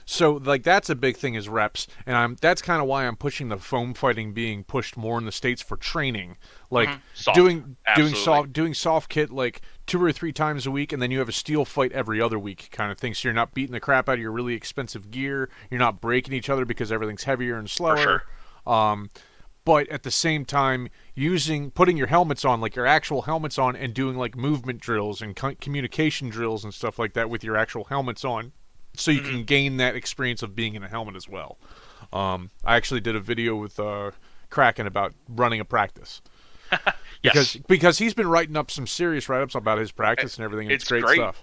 So like that's a big thing is reps, and that's kind of why I'm pushing the foam fighting being pushed more in the States for training, like doing soft kit like 2 or 3 times a week, and then you have a steel fight every other week kind of thing. So you're not beating the crap out of your really expensive gear. You're not breaking each other because everything's heavier and slower. For sure. But at the same time, putting your helmets on, like your actual helmets on, and doing like movement drills and communication drills and stuff like that with your actual helmets on. So you can gain that experience of being in a helmet as well. I actually did a video with Kraken about running a practice. Because he's been writing up some serious write-ups about his practice and everything. And it's great stuff.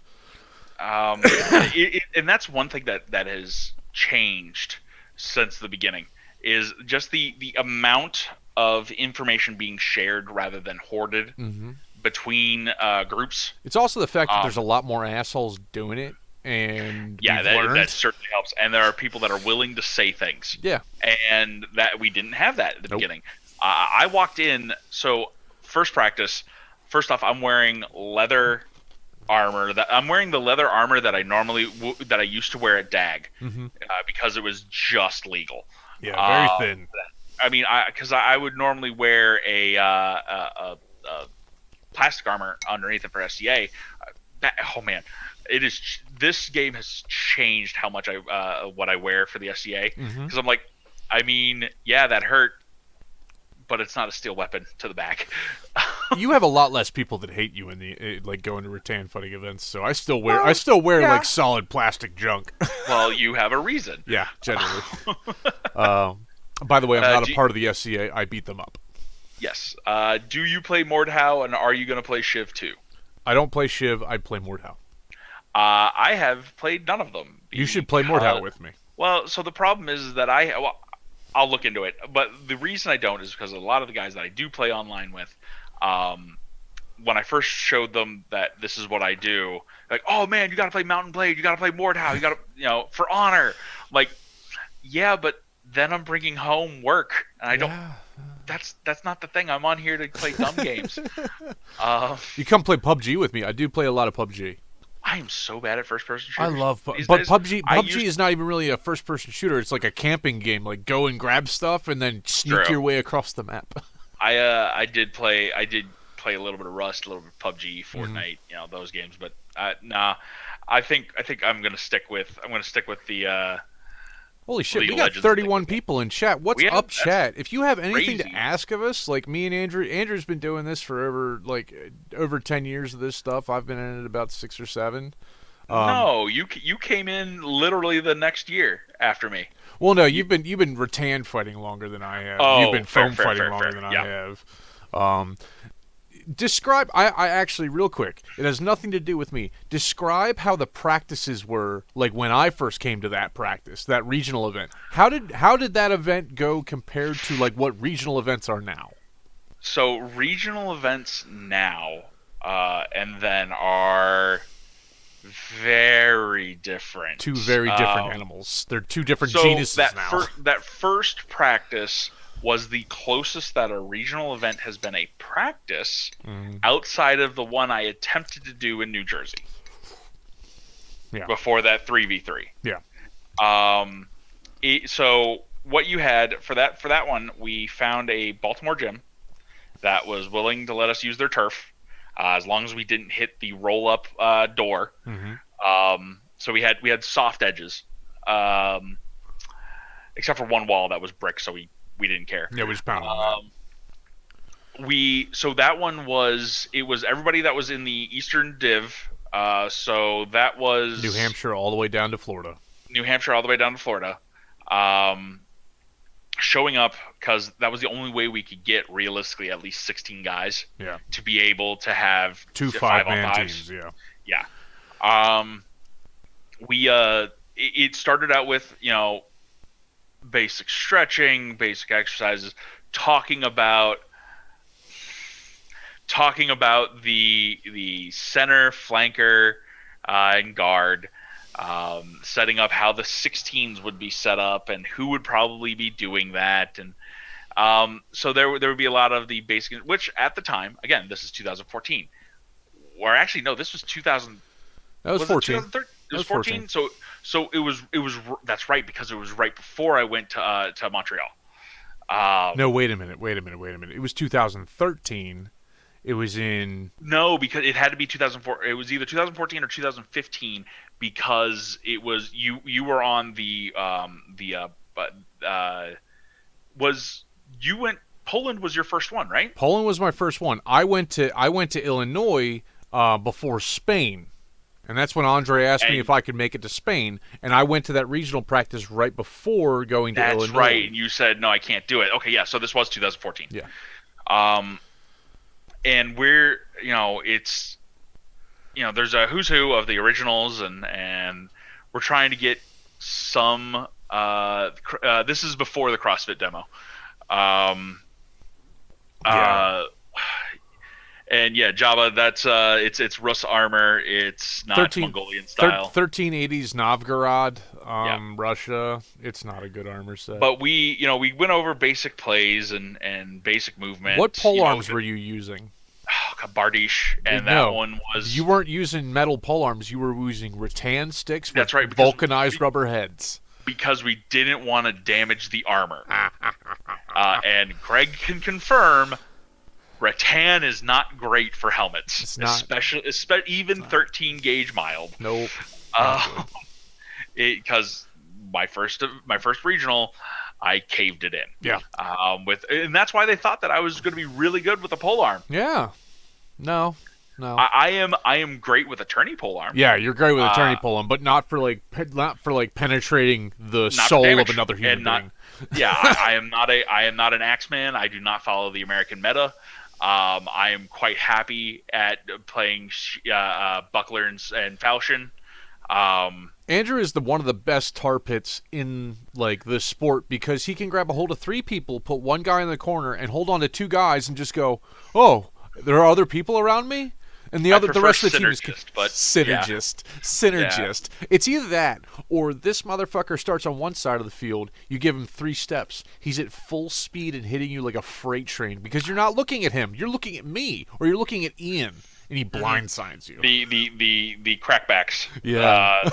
And that's one thing that has changed since the beginning is just the amount of information being shared rather than hoarded between groups. It's also the fact that there's a lot more assholes doing it. And that certainly helps, and there are people that are willing to say things. And that we didn't have that at the beginning. I walked in, so first practice. First off, I'm wearing leather armor. I'm wearing the leather armor that I used to wear at DAG because it was just legal. Very thin. I mean, because I would normally wear a plastic armor underneath it for SCA. Oh man. This game has changed how much what I wear for the SCA because I'm like, I mean, yeah, that hurt, but it's not a steel weapon to the back. You have a lot less people that hate you in the like going to rattan fighting events, so I still wear like solid plastic junk. Well, you have a reason. Yeah, generally. By the way, I'm not a part of the SCA. I beat them up. Yes. Do you play Mordhau, and are you going to play Shiv too? I don't play Shiv. I play Mordhau. I have played none of them. You should play Mordhau with me. Well, so the problem is that I'll look into it. But the reason I don't is because a lot of the guys that I do play online with, when I first showed them that this is what I do, like, oh man, you got to play Mountain Blade, you got to play Mordhau, you got to, for honor. I'm like, yeah, but then I'm bringing home work, and I don't. That's not the thing. I'm on here to play dumb games. You come play PUBG with me. I do play a lot of PUBG. I am so bad at first-person shooters. I love, but PUBG is not even really a first-person shooter. It's like a camping game. Like go and grab stuff and then sneak your way across the map. I did play a little bit of Rust, a little bit of PUBG, Fortnite, those games. But nah, I think I'm gonna stick with the. Holy shit, we got 31 people in chat. What's up, chat? If you have anything to ask of us, like me and Andrew's been doing this for over 10 years of this stuff. I've been in it about 6 or 7. No, you came in literally the next year after me. Well, no, you've been rattan fighting longer than I have. Oh, you've been foam fighting longer than I have. Describe, I actually, real quick, it has nothing to do with me. Describe how the practices were, like when I first came to that practice, that regional event. How did that event go compared to like what regional events are now? So regional events now, and then are very different. Two very different animals. They're two different genuses now. That first practice was the closest that a regional event has been a practice outside of the one I attempted to do in New Jersey. Yeah. Before that 3v3. Yeah. So what you had for that one, we found a Baltimore gym that was willing to let us use their turf, as long as we didn't hit the roll up door. So we had soft edges, except for one wall that was brick, so we didn't care. Yeah, we just pounded on that. So that one was everybody that was in the Eastern Div. So that was New Hampshire all the way down to Florida. Showing up because that was the only way we could get realistically at least 16 guys. Yeah. To be able to have 2 5-man teams. Yeah. Yeah. It started out with basic stretching, basic exercises, talking about the center, flanker, and guard, setting up how the 16s would be set up and who would probably be doing that, and so there would be a lot of the basic, which at the time, again, this is 2014, or actually no, this was 2000. That was 14. It was 14. So it was. That's right, because it was right before I went to Montreal. No, wait a minute. It was 2013. It was in. No, because it had to be 2004. It was either 2014 or 2015 because it was you were on Poland was your first one, right? Poland was my first one. I went to Illinois before Spain. And that's when Andre asked me if I could make it to Spain, and I went to that regional practice right before going to Illinois. That's right, and you said, no, I can't do it. Okay, yeah, so this was 2014. Yeah. And we're, it's, there's a who's who of the originals, and we're trying to get some, this is before the CrossFit demo. Yeah. And yeah, Java, that's it's Rus armor. It's not Mongolian style. 1380s Novgorod, Russia. It's not a good armor set. But we went over basic plays and basic movement. What pole arms were you using? Bardiche, and that one was. You weren't using metal pole arms. You were using rattan sticks with that's right, vulcanized rubber heads. Because we didn't want to damage the armor. And Greg can confirm. Rattan is not great for helmets, especially even 13 gauge mild. Nope. Because my first regional, I caved it in. Yeah. And that's why they thought that I was going to be really good with a pole arm. Yeah. No. I am great with a tourney pole arm. Yeah, you're great with a tourney pole arm, but not for penetrating the soul of another human being. Yeah, I am not an Axeman. I do not follow the American meta. I am quite happy at playing Buckler and Falchion. Andrew is one of the best tar pits in this sport because he can grab a hold of 3 people, put one guy in the corner, and hold on to 2 guys and just go, oh, There are other people around me, and the rest of the team is synergist. Synergist. Yeah. It's either that or this motherfucker starts on one side of the field. You give him 3 steps. He's at full speed and hitting you like a freight train because you're not looking at him. You're looking at me, or you're looking at Ian, and he blindsides you. The crackbacks. Yeah.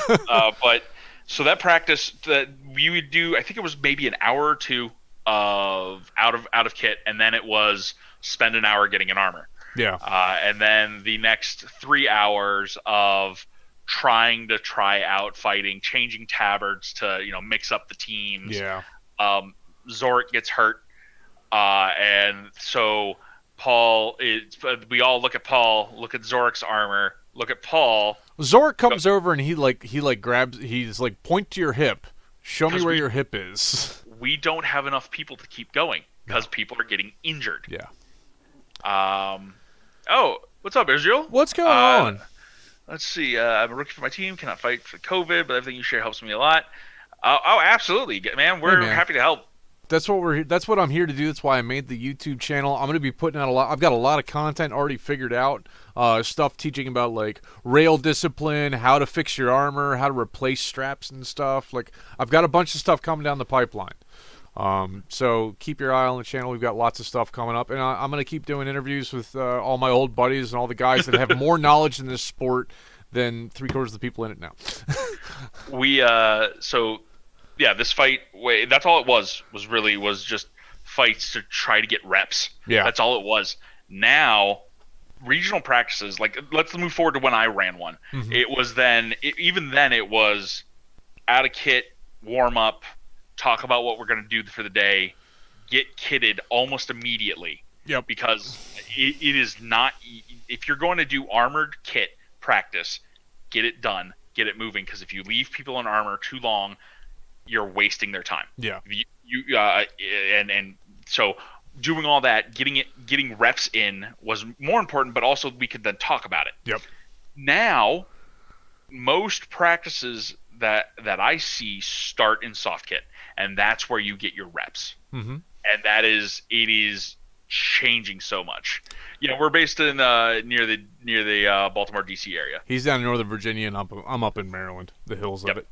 But so that practice that we would do, I think it was maybe an hour or two of out of kit, and then it was spend an hour getting an armor. Yeah. And then the next 3 hours of trying out fighting, changing tabards to, mix up the teams. Yeah. Zorik gets hurt. And so we all look at Paul, look at Zorik's armor, look at Paul. Zorik comes over and he grabs, he's like, point to your hip. Show me where your hip is. We don't have enough people to keep going because people are getting injured. Yeah. Oh, what's up, Israel? What's going on? Let's see. I'm a rookie for my team. Cannot fight for COVID, but everything you share helps me a lot. Oh, absolutely, man. We're happy to help. That's what I'm here to do. That's why I made the YouTube channel. I'm going to be putting out I've got a lot of content already figured out. Stuff teaching about like rail discipline, how to fix your armor, how to replace straps and stuff. Like I've got a bunch of stuff coming down the pipeline. So keep your eye on the channel. We've got lots of stuff coming up, and I'm going to keep doing interviews with all my old buddies and all the guys that have more knowledge in this sport than 3/4 of the people in it now. This fight, that's all it was just fights to try to get reps. Yeah. That's all it was. Now, regional practices, like let's move forward to when I ran one. Mm-hmm. It was even then it was out of kit, warm up, talk about what we're going to do for the day, get kitted almost immediately. Yep. Because it is not, if you're going to do armored kit practice, get it done, get it moving. Because if you leave people in armor too long, you're wasting their time. Yeah. And so doing all that, getting reps in was more important, but also we could then talk about it. Yep. Now, most practices that I see start in soft kit, and that's where you get your reps. Mm-hmm. And it is changing so much. We're based in near the Baltimore DC area. He's down in Northern Virginia, and I'm up in Maryland, the hills of it.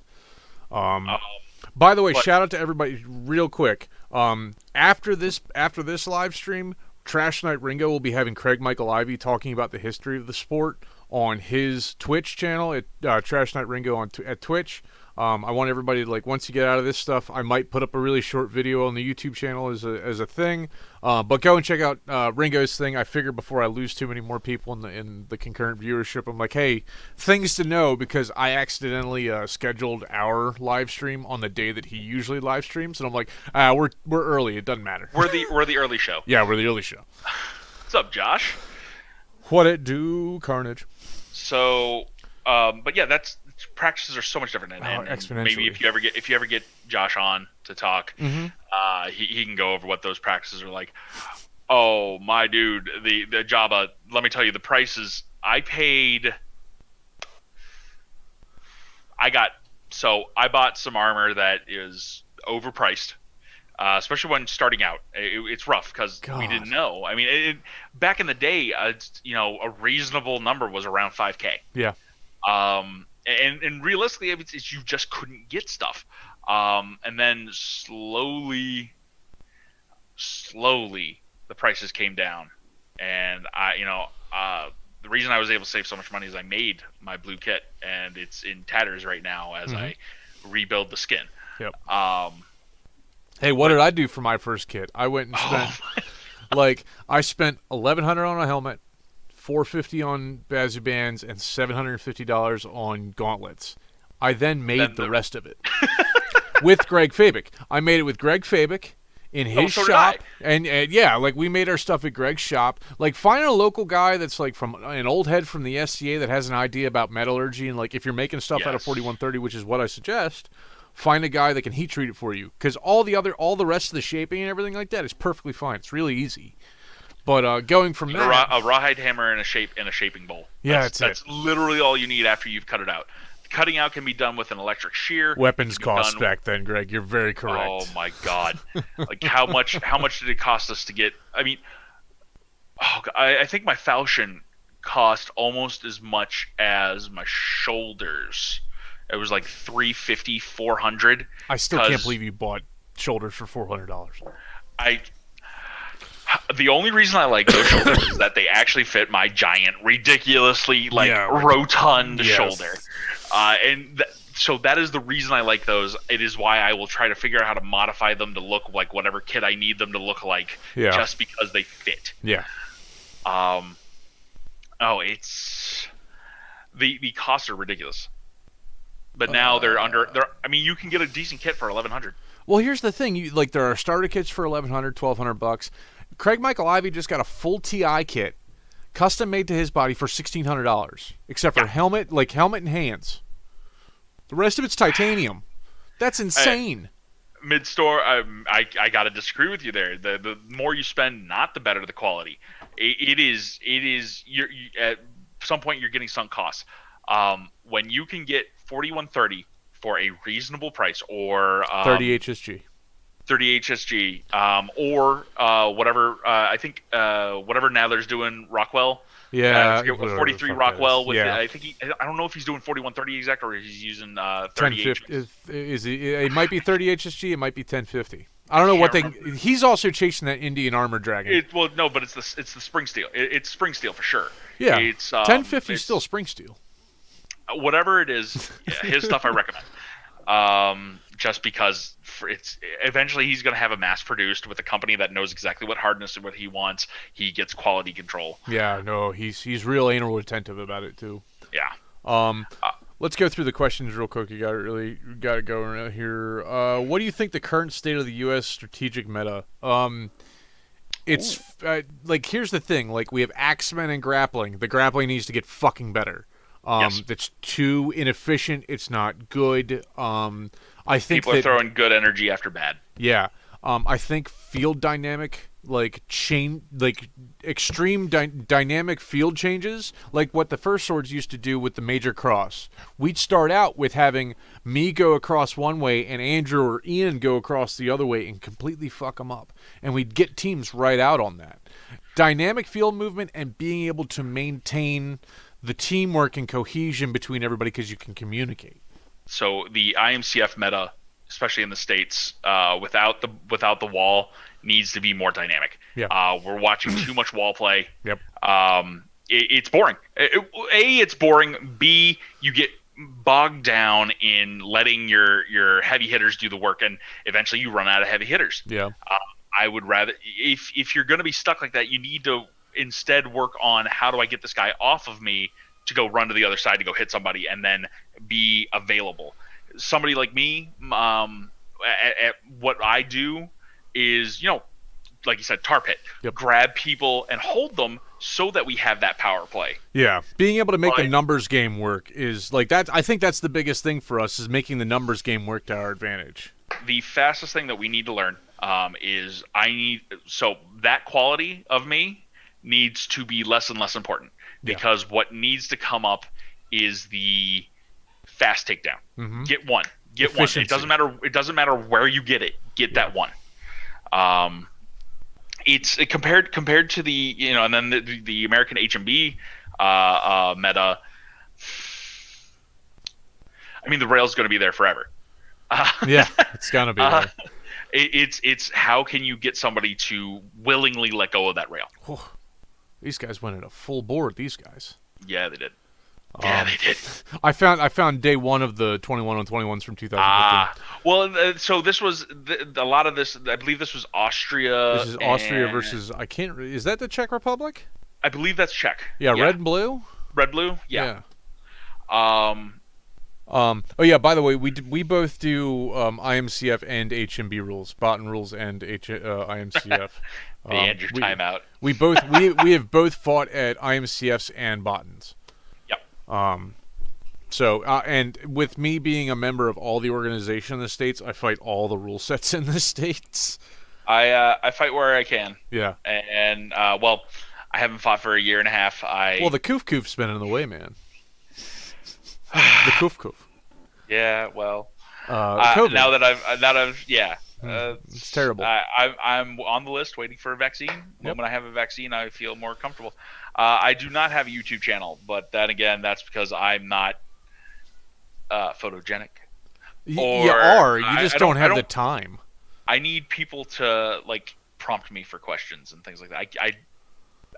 By the way, shout out to everybody real quick. After this live stream, Trash Night Ringo will be having Craig Michael Ivey talking about the history of the sport on his Twitch channel at Trash Night Ringo at Twitch. I want everybody to, like, once you get out of this stuff, I might put up a really short video on the YouTube channel as a thing. But go and check out Ringo's thing. I figure before I lose too many more people in the concurrent viewership, I'm like, hey, things to know, because I accidentally scheduled our live stream on the day that he usually live streams, and I'm like, we're early. It doesn't matter. We're the early show. Yeah, we're the early show. What's up, Josh? What it do, Carnage? So, but yeah, practices are so much different, and exponentially. Maybe if you ever get Josh on to talk, mm-hmm. He can go over what those practices are like. Oh my dude, the Jabba. Let me tell you, the prices I paid. I bought some armor that is overpriced. Especially when starting out, it's rough because we didn't know. I mean, back in the day, a reasonable number was around $5,000. Yeah. And realistically, it's you just couldn't get stuff. And then slowly, the prices came down, and the reason I was able to save so much money is I made my blue kit, and it's in tatters right now as mm-hmm. I rebuild the skin. Yep. Hey, what did I do for my first kit? I went and spent I spent $1,100 on a helmet, $450 on Bazubands, and $750 on gauntlets. I then made the rest of it with Greg Fabic. I made it with Greg Fabic in his shop, and we made our stuff at Greg's shop. Like, find a local guy that's like from an old head from the SCA that has an idea about metallurgy, and like if you're making stuff out of 4130, which is what I suggest. Find a guy that can heat treat it for you, because all the rest of the shaping and everything like that is perfectly fine. It's really easy. But going from that, a rawhide hammer and a shaping bowl. Yeah, that's literally all you need after you've cut it out. Cutting out can be done with an electric shear. Weapons cost back then, Greg. You're very correct. Oh my God! Like how much did it cost us to get? I mean, Oh, I think my falchion cost almost as much as my shoulders. It was like 350, 400. I still can't believe you bought shoulders for $400. The only reason I like those shoulders is that they actually fit my giant, ridiculously rotund shoulder, so that is the reason I like those. It is why I will try to figure out how to modify them to look like whatever kit I need them to look like, just because they fit. Yeah. It's the costs are ridiculous, but now they're under. I mean, you can get a decent kit for $1,100. Well, here's the thing: there are starter kits for $1,100, $1,200. Craig Michael Ivey just got a full TI kit, custom made to his body for $1,600, except for helmet and hands. The rest of it's titanium. That's insane. Mid-store, I gotta disagree with you there. The more you spend, not the better the quality. It is. You're at some point you're getting sunk costs. When you can get 4130 for a reasonable price, or 30 HSG. 30 HSG, or whatever. I think whatever Nadler's doing, Rockwell. Yeah, 43 Rockwell. With I think I don't know if he's doing 4130 exact or he's using 30 HSG. It might be 30 HSG. It might be 1050. I don't know what He's also chasing that Indian Armor Dragon. No, but it's the spring steel. It's spring steel for sure. Yeah, it's 1050 is still spring steel. Whatever it is, his stuff I recommend. Just because eventually he's going to have a mass produced with a company that knows exactly what hardness and what he wants. He gets quality control. Yeah, no, he's real anal retentive about it too. Yeah. Let's go through the questions real quick. You got to go around here. What do you think the current state of the U.S. strategic meta? It's here's the thing. Like, we have Axemen and grappling. The grappling needs to get fucking better. It's too inefficient. It's not good. I think people are throwing good energy after bad. Yeah. I think field dynamic, extreme dynamic field changes, like what the First Swords used to do with the Major Cross. We'd start out with having me go across one way and Andrew or Ian go across the other way and completely fuck them up. And we'd get teams right out on that. Dynamic field movement and being able to maintain the teamwork and cohesion between everybody because you can communicate. So the IMCF meta, especially in the States, without the wall, needs to be more dynamic. Yeah. We're watching too much wall play. Yep. It's boring. It's boring. B, you get bogged down in letting your heavy hitters do the work, and eventually you run out of heavy hitters. Yeah. I would rather, if you're going to be stuck like that, you need to instead work on how do I get this guy off of me to go run to the other side to go hit somebody and then be available. Somebody like me, at what I do is, like you said, tar pit. Yep. Grab people and hold them so that we have that power play. Yeah, being able to make the numbers game work is like that. I think that's the biggest thing for us, is making the numbers game work to our advantage. The fastest thing that we need to learn is that quality of me needs to be less and less important, because what needs to come up is the fast takedown. Mm-hmm. Get one. Efficiency. It doesn't matter where you get it. Get that one. It's compared to the and then the American HMB meta. I mean, the rail's going to be there forever. Yeah, it's going to be there. It's how can you get somebody to willingly let go of that rail? Oh, these guys went in a full board. These guys. Yeah, they did. Yeah, they did. I found day one of the 21 on 21s from 2015. So this was a lot of this. I believe this was Austria. This is Austria versus is that the Czech Republic? I believe that's Czech. Yeah, red and blue. Red blue. Yeah. Oh yeah. By the way, we both do IMCF and HMB rules, Bout rules and IMCF. And your timeout. We have both fought at IMCFs and Boutons. Yep. So and with me being a member of all the organization in the States, I fight all the rule sets in the States. I fight where I can. Yeah. And I haven't fought for a year and a half. The Koof been in the way, man. The Koof. Yeah, well. COVID. Now that I've It's terrible. I'm on the list waiting for a vaccine. The moment I have a vaccine, I feel more comfortable. I do not have a YouTube channel, but then again, that's because I'm not photogenic. You are. You just don't have the time. I need people to prompt me for questions and things like that.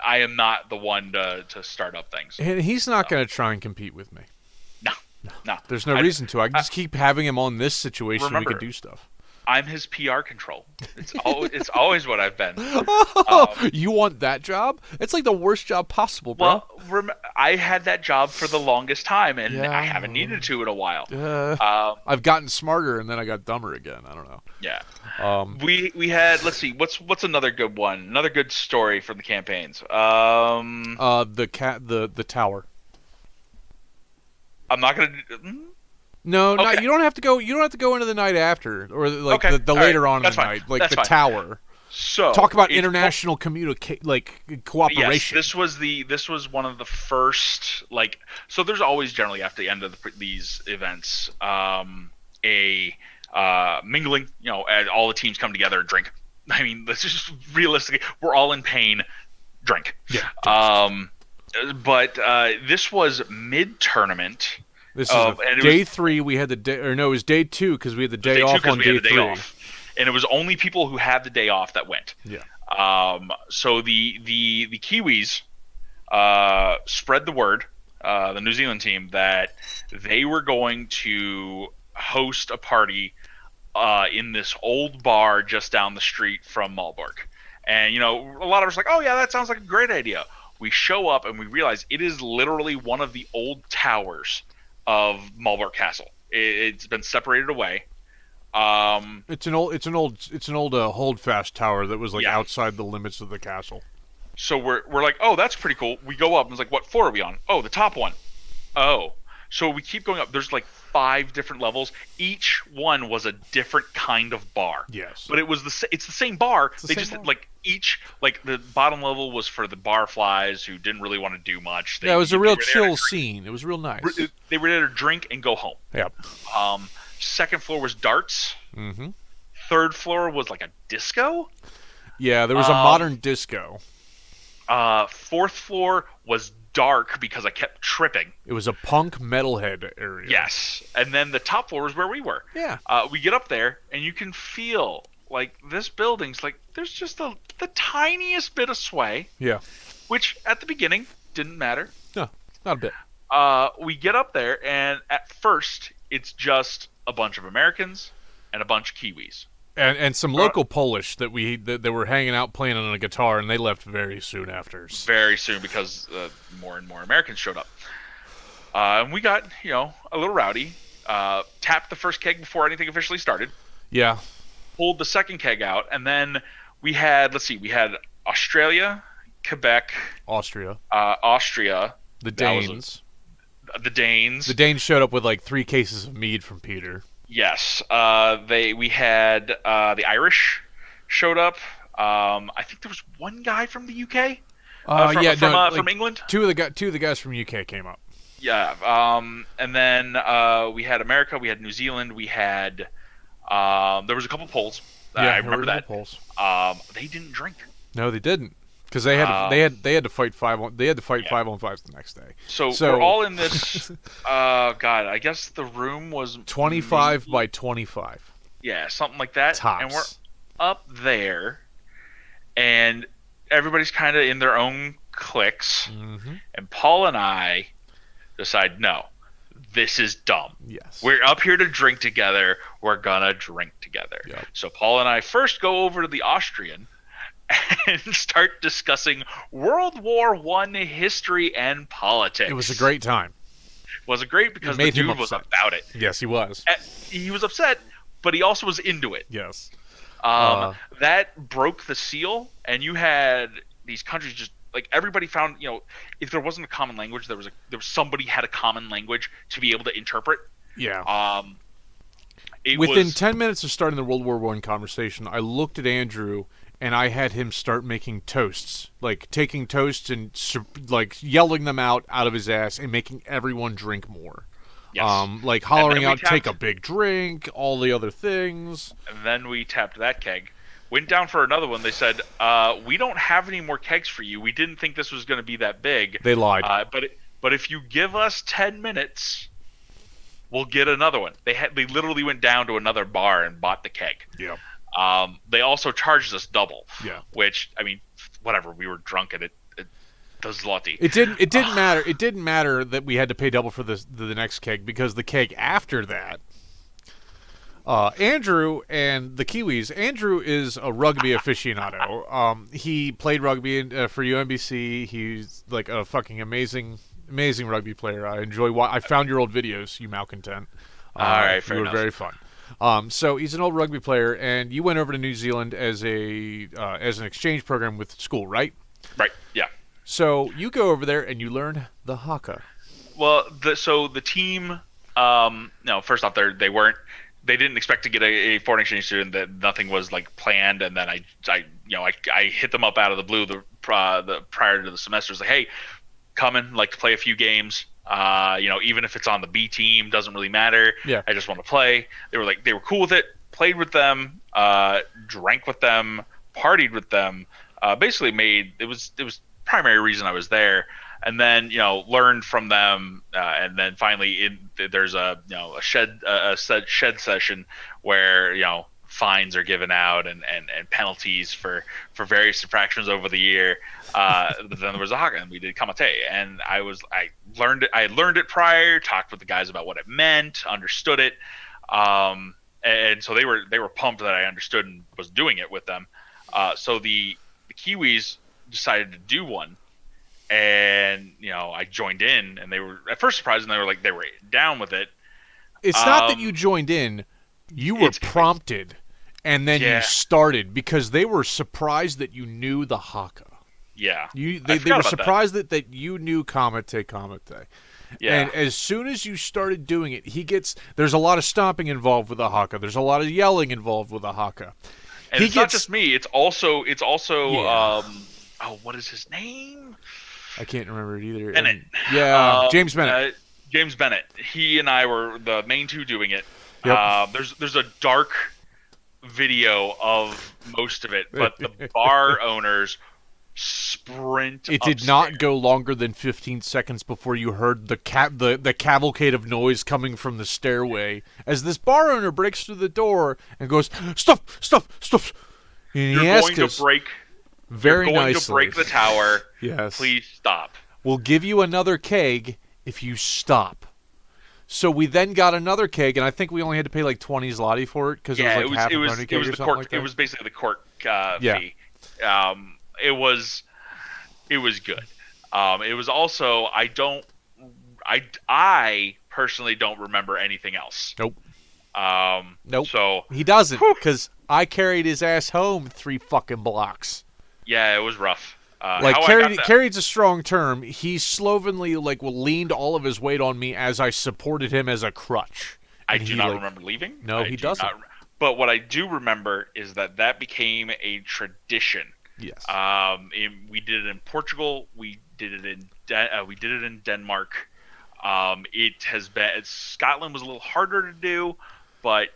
I am not the one to start up things. And he's not going to try and compete with me. No. There's no reason to. I can just keep having him on this situation. Remember, we can do stuff. I'm his PR control. It's always what I've been. You want that job? It's like the worst job possible, bro. Well, I had that job for the longest time, and I haven't needed to in a while. I've gotten smarter, and then I got dumber again. I don't know. Yeah. We had. Let's see. What's another good one? Another good story from the campaigns. The tower. I'm not gonna. No, okay. You don't have to go. You don't have to go into the night after, or the later on in the night, That's the fine. Tower. So talk about international cooperation. Yes, this was one of the first So there's always generally after the end of these events a mingling. And all the teams come together and drink. I mean, this is realistically, we're all in pain. Drink. Yeah. But this was mid-tournament. This is day 3. We had the day, or no, it was day 2 because we had the day off on day 3. And it was only people who had the day off that went. Yeah. So the Kiwis spread the word, the New Zealand team, that they were going to host a party in this old bar just down the street from Malbork. And a lot of us were like, oh yeah, that sounds like a great idea. We show up and we realize it is literally one of the old towers of Malbork Castle. It's been separated away. It's an old holdfast tower that was outside the limits of the castle. So we're like, oh, that's pretty cool. We go up and it's like, what floor are we on? Oh, the top one. Oh, so we keep going up. There's 5 different levels. Each one was a different kind of bar. Yes, but it's the same bar. They just the bottom level was for the barflies who didn't really want to do much. It was a real chill scene. It was real nice. They were there to drink and go home. Yep. Second floor was darts. Mm-hmm. Third floor was like a disco. Yeah, there was a modern disco. Fourth floor was dark because I kept tripping. It was a punk metalhead area. Yes. And then the top floor was where we were. Yeah. We get up there, and you can feel this building's there's just the tiniest bit of sway. Yeah. Which at the beginning didn't matter. No, not a bit. We get up there, and at first it's just a bunch of Americans and a bunch of Kiwis. And some local Polish that were hanging out playing on a guitar, and they left very soon after. Very soon because more and more Americans showed up. And we got, a little rowdy. Tapped the first keg before anything officially started. Yeah. Pulled the second keg out, and then we had Australia, Quebec, Austria. The Danes. The Danes. The Danes showed up with 3 cases of mead from Peter. Yes, we had the Irish showed up. I think there was one guy from the UK. From England. Two of the guys from UK came up. Yeah, and then we had America, we had New Zealand, we had there was a couple Poles. I remember that. Poles. They didn't drink. No, they didn't. Because they had to fight 5-on-5s the next day. So we're all in this. God, I guess the room was 25 by 25. Yeah, something like that. Tops. And we're up there, and everybody's kind of in their own cliques. Mm-hmm. And Paul and I decide, no, this is dumb. Yes. We're up here to drink together. We're gonna drink together. Yep. So Paul and I first go over to the Austrian and start discussing World War I history and politics. It was a great time. Was it great because the dude was about it. Yes, he was. He was upset, but he also was into it. Yes. That broke the seal, and you had these countries just everybody found, if there wasn't a common language, there was somebody had a common language to be able to interpret. Yeah. Within 10 minutes of starting the World War I conversation, I looked at Andrew and I had him start making toasts, taking toasts and yelling them out of his ass and making everyone drink more. Yes. Like hollering out, take a big drink, all the other things. And then we tapped that keg. Went down for another one. They said, we don't have any more kegs for you. We didn't think this was going to be that big. They lied. But if you give us 10 minutes, we'll get another one. They literally went down to another bar and bought the keg. Yeah. They also charged us double. Yeah. Which, I mean, whatever. We were drunk at it. Zloty. It didn't matter. It didn't matter that we had to pay double for the next keg, because the keg after that, Andrew and the Kiwis. Andrew is a rugby aficionado. He played rugby for UMBC. He's like a fucking amazing rugby player. I enjoy. I found your old videos, you malcontent. All right, fair enough. You were very fun. So he's an old rugby player, and you went over to New Zealand as an exchange program with school, right? Right. Yeah. So you go over there and you learn the haka. Well, the team. No, first off, they didn't expect to get a foreign exchange student. That nothing was like planned, and then I hit them up out of the blue prior to the semester. It's like, hey, come in, like to play a few games. Even if it's on the B team, doesn't really matter. Yeah. I just want to play. They were cool with it. Played with them, drank with them, partied with them. Basically it was primary reason I was there. And then learned from them, and then finally there's a shed session where fines are given out and penalties for various infractions over the year. But then there was a haka, and we did kamate, and I learned it prior, talked with the guys about what it meant, understood it, and so they were pumped that I understood and was doing it with them. So the Kiwis decided to do one. And I joined in, and they were at first surprised, and they were down with it. It's not that you joined in; you were prompted, and then you started, because they were surprised that you knew the haka. Yeah, they were surprised that you knew kamate. Yeah. And as soon as you started doing it, there's a lot of stomping involved with the haka. There's a lot of yelling involved with the haka. And it's not just me; it's also what is his name? I can't remember it either. Bennett. James Bennett. James Bennett. He and I were the main two doing it. Yep. There's a dark video of most of it, but the bar owners sprint. It did not go longer than 15 seconds before you heard the cavalcade of noise coming from the stairway as this bar owner breaks through the door and goes, "Stop! And You're going to break. Very You're going nicely. to break the tower. Yes. Please stop. We'll give you another keg if you stop." So we then got another keg, and I think we only had to pay like 20 zloty for it, because it was like half a pony keg or something like that. It was basically the cork fee. It was good. It was also I personally don't remember anything else. Nope. Nope. So he doesn't, because I carried his ass home 3 fucking blocks. Yeah, it was rough. Carried's a strong term. He slovenly leaned all of his weight on me as I supported him as a crutch. I do not remember leaving. No, he doesn't. But what I do remember is that became a tradition. Yes. We did it in Portugal. We did it in Denmark. Scotland was a little harder to do, but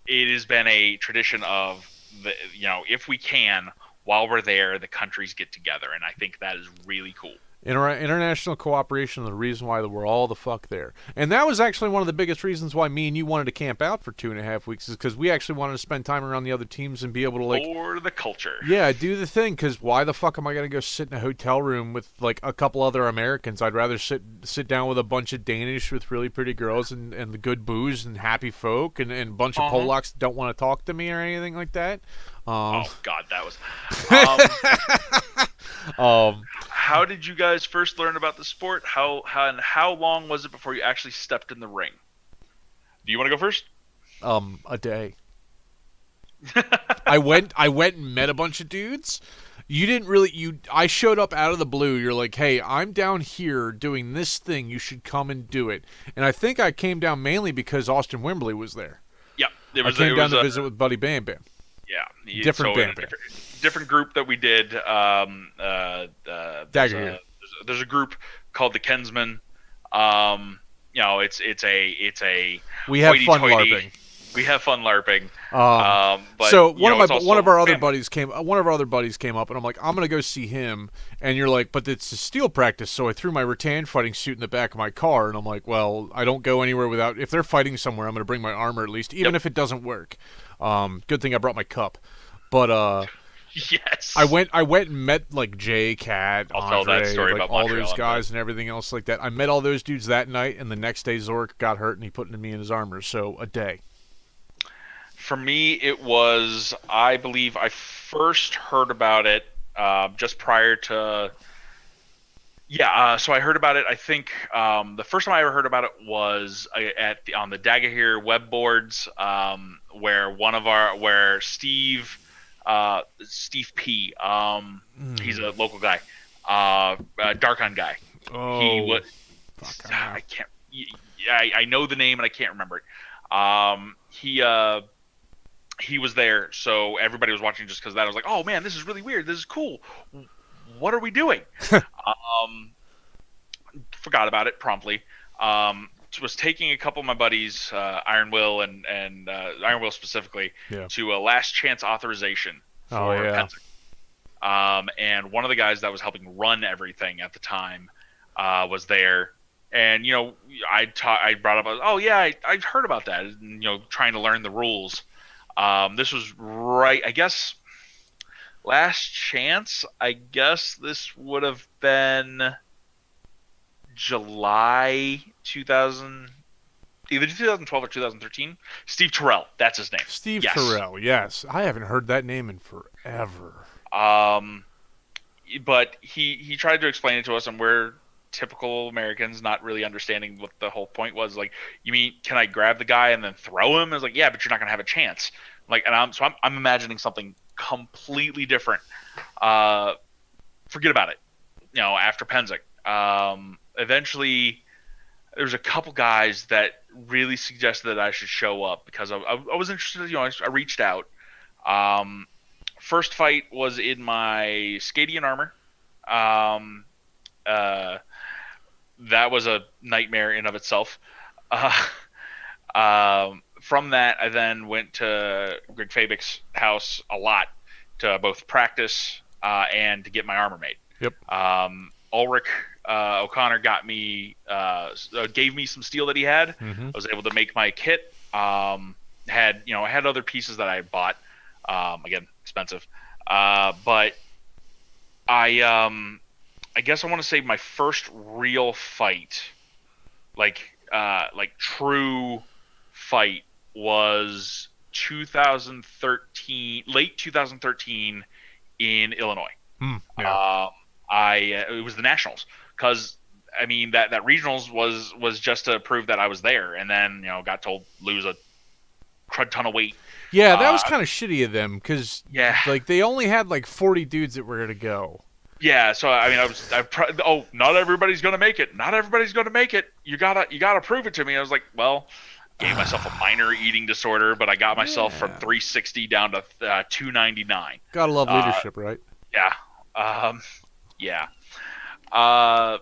it has been a tradition of if we can, while we're there, the countries get together, and I think that is really cool. International cooperation, the reason why we're all the fuck there. And that was actually one of the biggest reasons why me and you wanted to camp out for 2.5 weeks, is because we actually wanted to spend time around the other teams and be able to for the culture. Yeah, do the thing, because why the fuck am I going to go sit in a hotel room with a couple other Americans? I'd rather sit down with a bunch of Danish with really pretty girls and the good booze and happy folk and a bunch of Polacks that don't want to talk to me or anything like that. Oh God, that was. How did you guys first learn about the sport? How long was it before you actually stepped in the ring? Do you want to go first? A day. I went and met a bunch of dudes. I showed up out of the blue. You're like, "Hey, I'm down here doing this thing. You should come and do it." And I think I came down mainly because Austin Wimberly was there. Yeah, I came down to visit with Buddy Bam Bam. Yeah, different Bam Bam. Different group that we did. There's a group called the Kensmen. it's a we have fun LARPing. We have fun LARPing. But, so one of our other buddies came up, and I'm like, I'm gonna go see him, and you're like, but it's a steel practice, so I threw my rattan fighting suit in the back of my car, and I'm like, well, I don't go anywhere without. If they're fighting somewhere, I'm gonna bring my armor at least, even if it doesn't work. Good thing I brought my cup, but yes, I went and met like Jay, Cat, I'll Andre, tell that story like about all Montreal those guys and everything else like that. I met all those dudes that night, and the next day Zork got hurt, and he put me in his armor. So a day. For me, it was, I believe I first heard about it just prior to. Yeah, so I heard about it. I think the first time I ever heard about it was on the Daggahir web boards, where Steve P. He's a local guy, Darkon guy. Oh, he was. I can't. I know the name and I can't remember it. He was there, so everybody was watching just because of that. I was like, oh man, this is really weird. This is cool. What are we doing? Forgot about it promptly. Was taking a couple of my buddies, Iron Will and Iron Will specifically, to a last chance authorization for Penzing. And one of the guys that was helping run everything at the time was there. And I brought up, oh yeah, I heard about that. And, trying to learn the rules. This was right, I guess, last chance. I guess this would have been July 2000, either 2012 or 2013. Steve Terrell, that's his name. Steve Terrell, yes. I haven't heard that name in forever. But he tried to explain it to us, and we're typical Americans not really understanding what the whole point was. Like, you mean, can I grab the guy and then throw him? I was like, yeah, but you're not gonna have a chance. Like, and I'm imagining something completely different. Forget about it. After Penzing. Eventually, there's a couple guys that really suggested that I should show up because I was interested. I reached out. First fight was in my Skadian armor. That was a nightmare in of itself. From that, I then went to Greg Fabick's house a lot to both practice and to get my armor made. Yep. Ulrich O'Connor gave me some steel that he had. Mm-hmm. I was able to make my kit. I had other pieces that I had bought. Again, expensive. But I guess I want to say my first real fight, like true fight, was 2013, late 2013 in Illinois. It was the Nationals, because I mean that regionals was just to prove that I was there, and then got told lose a crud ton of weight. Yeah, that was kind of shitty of them, because like they only had like 40 dudes that were gonna go. Yeah, so I mean, not everybody's gonna make it. Not everybody's gonna make it. You gotta prove it to me. I was like, well, gave myself a minor eating disorder, but I got myself from 360 down to 299. Gotta love leadership, right? Yeah. Yeah. I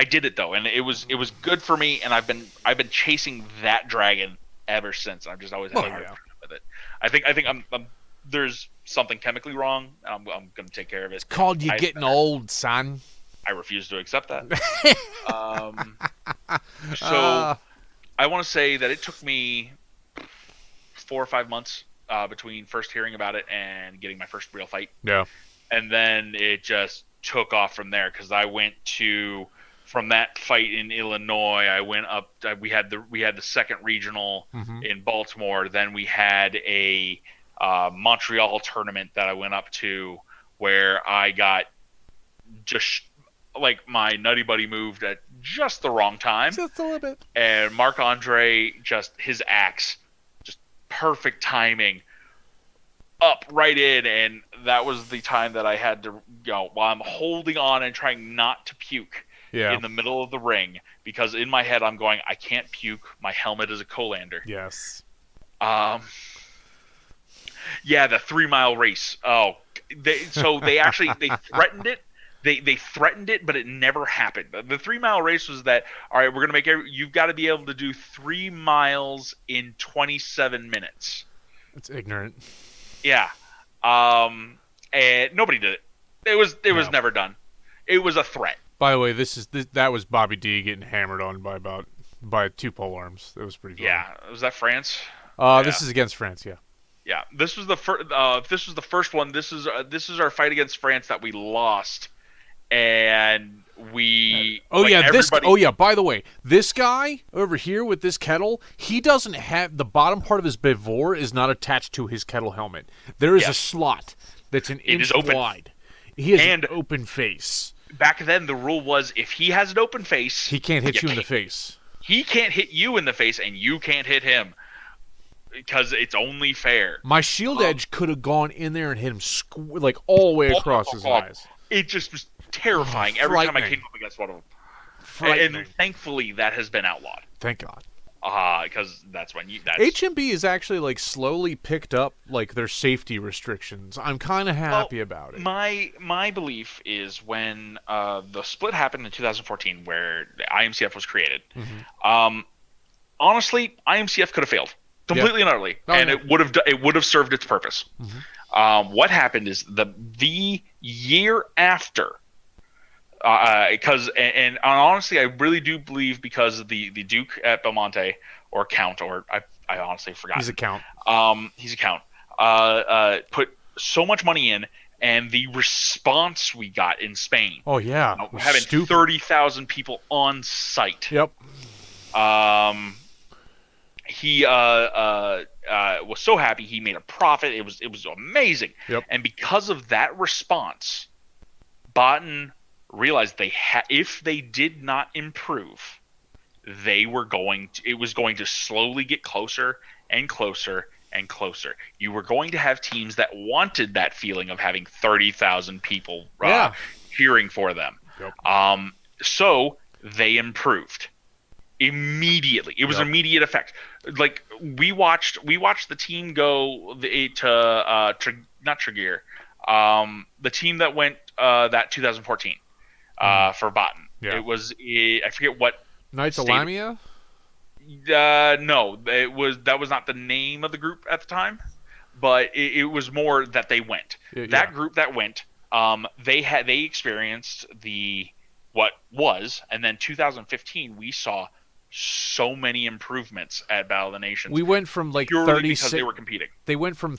did it though, and it was good for me, and I've been chasing that dragon ever since. I've just always had a hard time with it. I think I'm there's something chemically wrong. I'm going to take care of it. It's called you getting old, son. I refuse to accept that. So I want to say that it took me 4 or 5 months between first hearing about it and getting my first real fight. Yeah. And then it just took off from there, because I went from that fight in Illinois, I went up. We had the second regional in Baltimore. Then we had a Montreal tournament that I went up to, where I got just like my Nutty Buddy moved at just the wrong time. Just a little bit. And Marc-Andre, just his axe, just perfect timing, up right in, and that was the time that I had to, while I'm holding on and trying not to puke in the middle of the ring, because in my head I'm going, I can't puke. My helmet is a Colander. Yes. Yeah, the 3 mile race. Oh, they threatened it. They threatened it, but it never happened. The 3-mile race was that, all right, we're going to make you've got to be able to do 3 miles in 27 minutes. That's ignorant. Yeah. And nobody did it. It was never done. It was a threat. By the way, that was Bobby D getting hammered on by 2 pole arms. That was pretty cool. Yeah. Was that France? This is against France, yeah. Yeah. This was the first one. This is our fight against France that we lost. And we by the way, this guy over here with this kettle, he doesn't have the bottom part of his bivor is not attached to his kettle helmet. There is a slot that's an inch wide. He has an open face. Back then the rule was if he has an open face, he can't hit you in the face. He can't hit you in the face and you can't hit him. Because it's only fair. My shield edge could have gone in there and hit him all the way across his eyes. It just was terrifying every time I came up against one of them. And thankfully, that has been outlawed. Thank God. Because that's when HMB is actually slowly picked up their safety restrictions. I'm kind of happy about it. My belief is when the split happened in 2014, where the IMCF was created. Mm-hmm. Honestly, IMCF could have failed completely and utterly, it would have served its purpose. Mm-hmm. What happened is the year after. Because honestly, I really do believe because of the Duke at Belmonte or Count, or I honestly forgot. He's a Count. Put so much money in, and the response we got in Spain. Oh yeah, having 30,000 people on site. Yep. He was so happy he made a profit. It was amazing. Yep. And because of that response, Bout realized if they did not improve, it was going to slowly get closer and closer and closer. You were going to have teams that wanted that feeling of having 30,000 people cheering for them. Yep. So they improved immediately. It was immediate effect. We watched the team go to not Tregear, the team that went that 2014. For Bout. Yeah. It was I forget what Knights of Lamia? No, that was not the name of the group at the time, but it was more that they went. That group that went, they experienced what was, and then 2015 we saw so many improvements at Battle of the Nations. We went from 36 because they were competing. They went from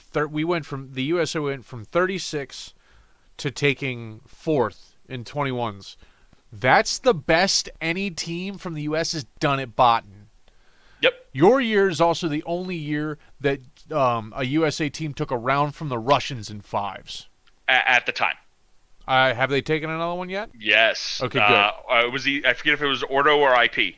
the USA went from 36 to taking 4th in 21s. That's the best any team from the U.S. has done at Bout. Yep. Your year is also the only year that a USA team took a round from the Russians in 5s. At the time. Have they taken another one yet? Yes. Okay, good. I forget if it was Ordo or IP in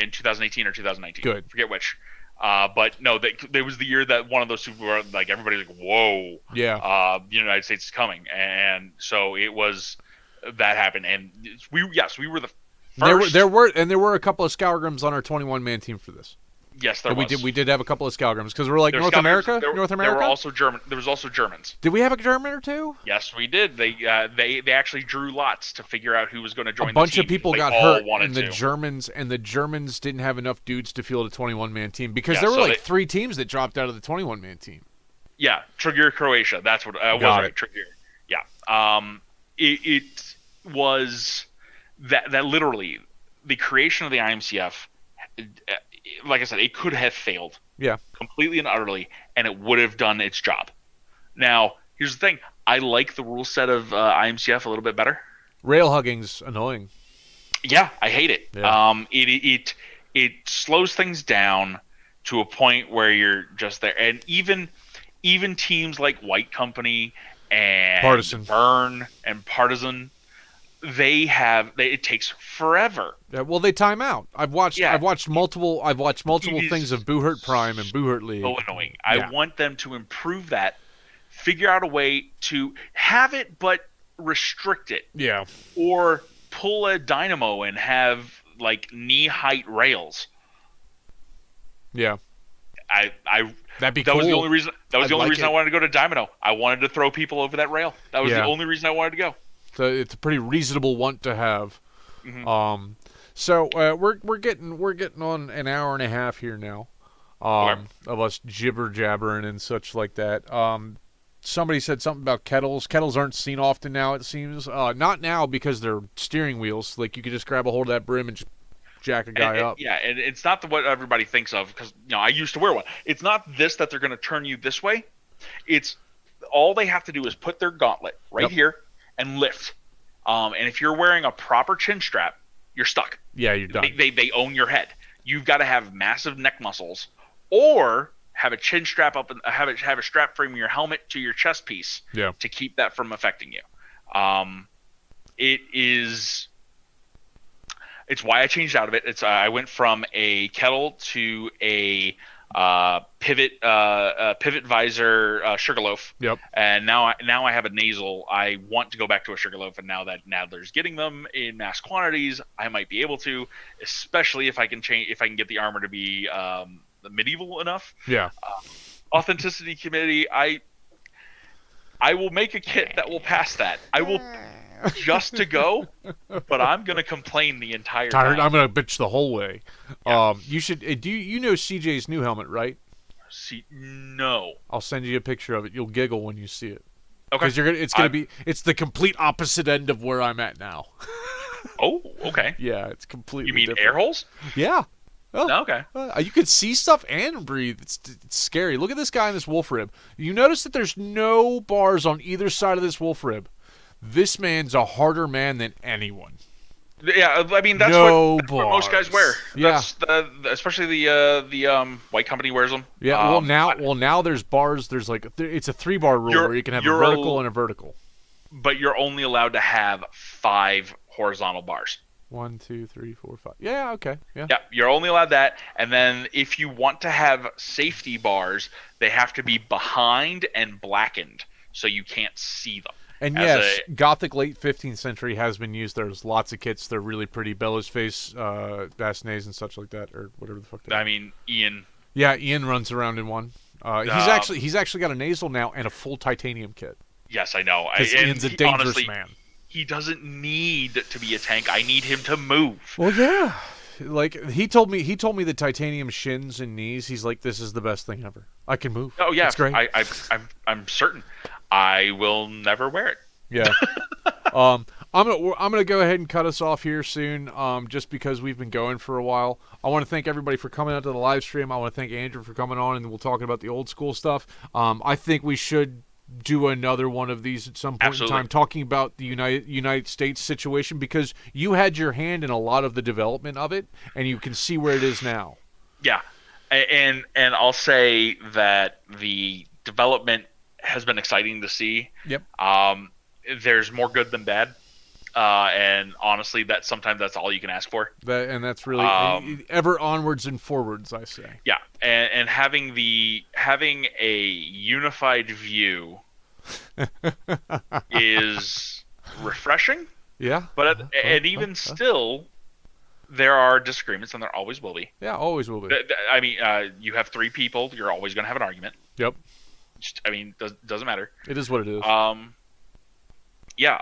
2018 or 2019. Good. Forget which. But no, there was the year that one of those two were everybody's whoa. Yeah. The United States is coming, and so it was that happened, and we were the first. There were a couple of Scourgrams on our 21-man team for this. Yes, there was. We did have a couple of Scourgrams because we're North America. There were also German. There was also Germans. Did we have a German or two? Yes, we did. They actually drew lots to figure out who was going to join. A bunch of people got hurt, and the Germans didn't have enough dudes to field a 21-man team because there were 3 teams that dropped out of the 21-man team. Yeah, Tregear, Croatia. That's what was right. Tregear. Yeah. It was that literally the creation of the IMCF. Like I said, it could have failed. Yeah. Completely and utterly, and it would have done its job. Now, here's the thing. I like the rule set of IMCF a little bit better. Rail hugging's annoying. Yeah, I hate it. Yeah. It slows things down to a point where you're just there. And even teams like White Company and Partisan. Burn and Partisan, it takes forever. Yeah, well, they time out. I've watched multiple things of Buhurt Prime and Buhurt League. So annoying. I want them to improve that, figure out a way to have it but restrict it. Yeah. Or pull a dynamo and have knee height rails. Yeah. That'd be that cool. was the only reason. That was the only reason it. I wanted to go to Dynamo. I wanted to throw people over that rail. That was the only reason I wanted to go. It's a pretty reasonable want to have. Mm-hmm. So we're getting on an hour and a half here now. Of us jibber jabbering and such like that. Somebody said something about kettles. Kettles aren't seen often now, it seems. Not now because they're steering wheels. Like you could just grab a hold of that brim and just jack a guy up. Yeah, and it's not what everybody thinks of because I used to wear one. It's not this that they're going to turn you this way. It's all they have to do is put their gauntlet right here and lift. And if you're wearing a proper chin strap, you're stuck. Yeah, you're done. They own your head. You've got to have massive neck muscles, or have a chin strap up and have a strap from your helmet to your chest piece to keep that from affecting you. It's why I changed out of it. I went from a kettle to a pivot visor Sugarloaf. Yep. And now I have a nasal. I want to go back to a Sugarloaf, and now that Nadler's getting them in mass quantities, I might be able to, especially if I can get the armor to be medieval enough. Yeah. Authenticity committee, I will make a kit that will pass that. I will just to go, but I'm gonna complain the entire time. I'm gonna bitch the whole way. Yeah. You should. Do you know CJ's new helmet, right? No. I'll send you a picture of it. You'll giggle when you see it. Okay. Because it's the complete opposite end of where I'm at now. Oh, okay. Yeah, it's completely. You mean different. air holes? Yeah. Oh, okay. You can see stuff and breathe. It's scary. Look at this guy in this wolf rib. You notice that there's no bars on either side of this wolf rib. This man's a harder man than anyone. Yeah, I mean that's what most guys wear. Yeah, especially the white company wears them. Yeah. Now there's bars. There's it's a 3-bar rule where you can have a vertical and a vertical. But you're only allowed to have 5 horizontal bars. 1, 2, 3, 4, 5. Yeah. Okay. Yeah. Yeah. You're only allowed that, and then if you want to have safety bars, they have to be behind and blackened, so you can't see them. And yes, Gothic late 15th century has been used. There's lots of kits. They're really pretty. Bella's face, Basnets, and such like that, or whatever the fuck. I mean, Ian. Yeah, Ian runs around in one. He's actually got a nasal now and a full titanium kit. Yes, I know. Because Ian's a dangerous man. He doesn't need to be a tank. I need him to move. Well, yeah. Like he told me the titanium shins and knees. He's like, this is the best thing ever. I can move. Oh yeah, it's great. I'm certain. I will never wear it. Yeah. I'm gonna go ahead and cut us off here soon. Just because we've been going for a while. I want to thank everybody for coming out to the live stream. I want to thank Andrew for coming on, and we'll talk about the old school stuff. I think we should do another one of these at some point in time, talking about the United States situation, because you had your hand in a lot of the development of it, and you can see where it is now. Yeah, and I'll say that the development has been exciting to see. Yep. There's more good than bad, and honestly, sometimes that's all you can ask for. That's really ever onwards and forwards, I say. Yeah, and having a unified view is refreshing. Yeah. But even still, there are disagreements, and there always will be. Yeah, always will be. I mean, you have 3 people, you're always going to have an argument. Yep. I mean, doesn't matter. It is what it is. Yeah.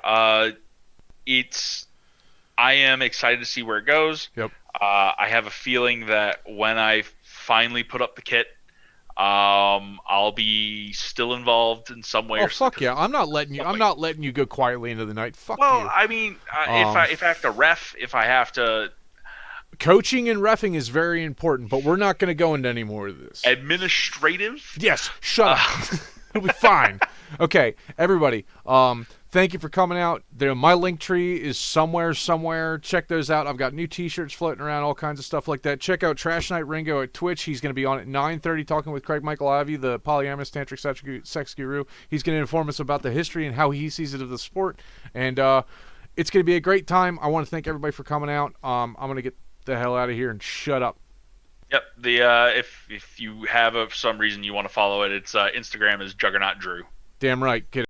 I am excited to see where it goes. Yep. I have a feeling that when I finally put up the kit, I'll be still involved in some way. Oh fuck yeah! I'm not letting you go quietly into the night. Fuck you. Well, I mean, if I have to ref, if I have to. Coaching and reffing is very important, but we're not going to go into any more of this. Administrative? Yes. Shut up. It'll be fine. Okay, everybody. Thank you for coming out. My link tree is somewhere. Check those out. I've got new T-shirts floating around, all kinds of stuff like that. Check out Trash Night Ringo at Twitch. He's going to be on at 9:30 talking with Craig Michael Ivey, the polyamorous tantric sex guru. He's going to inform us about the history and how he sees it of the sport. And it's going to be a great time. I want to thank everybody for coming out. I'm going to get the hell out of here and shut up. Yep. If you have some reason you want to follow it, it's Instagram is Juggernaut Drew. Damn right. Get it.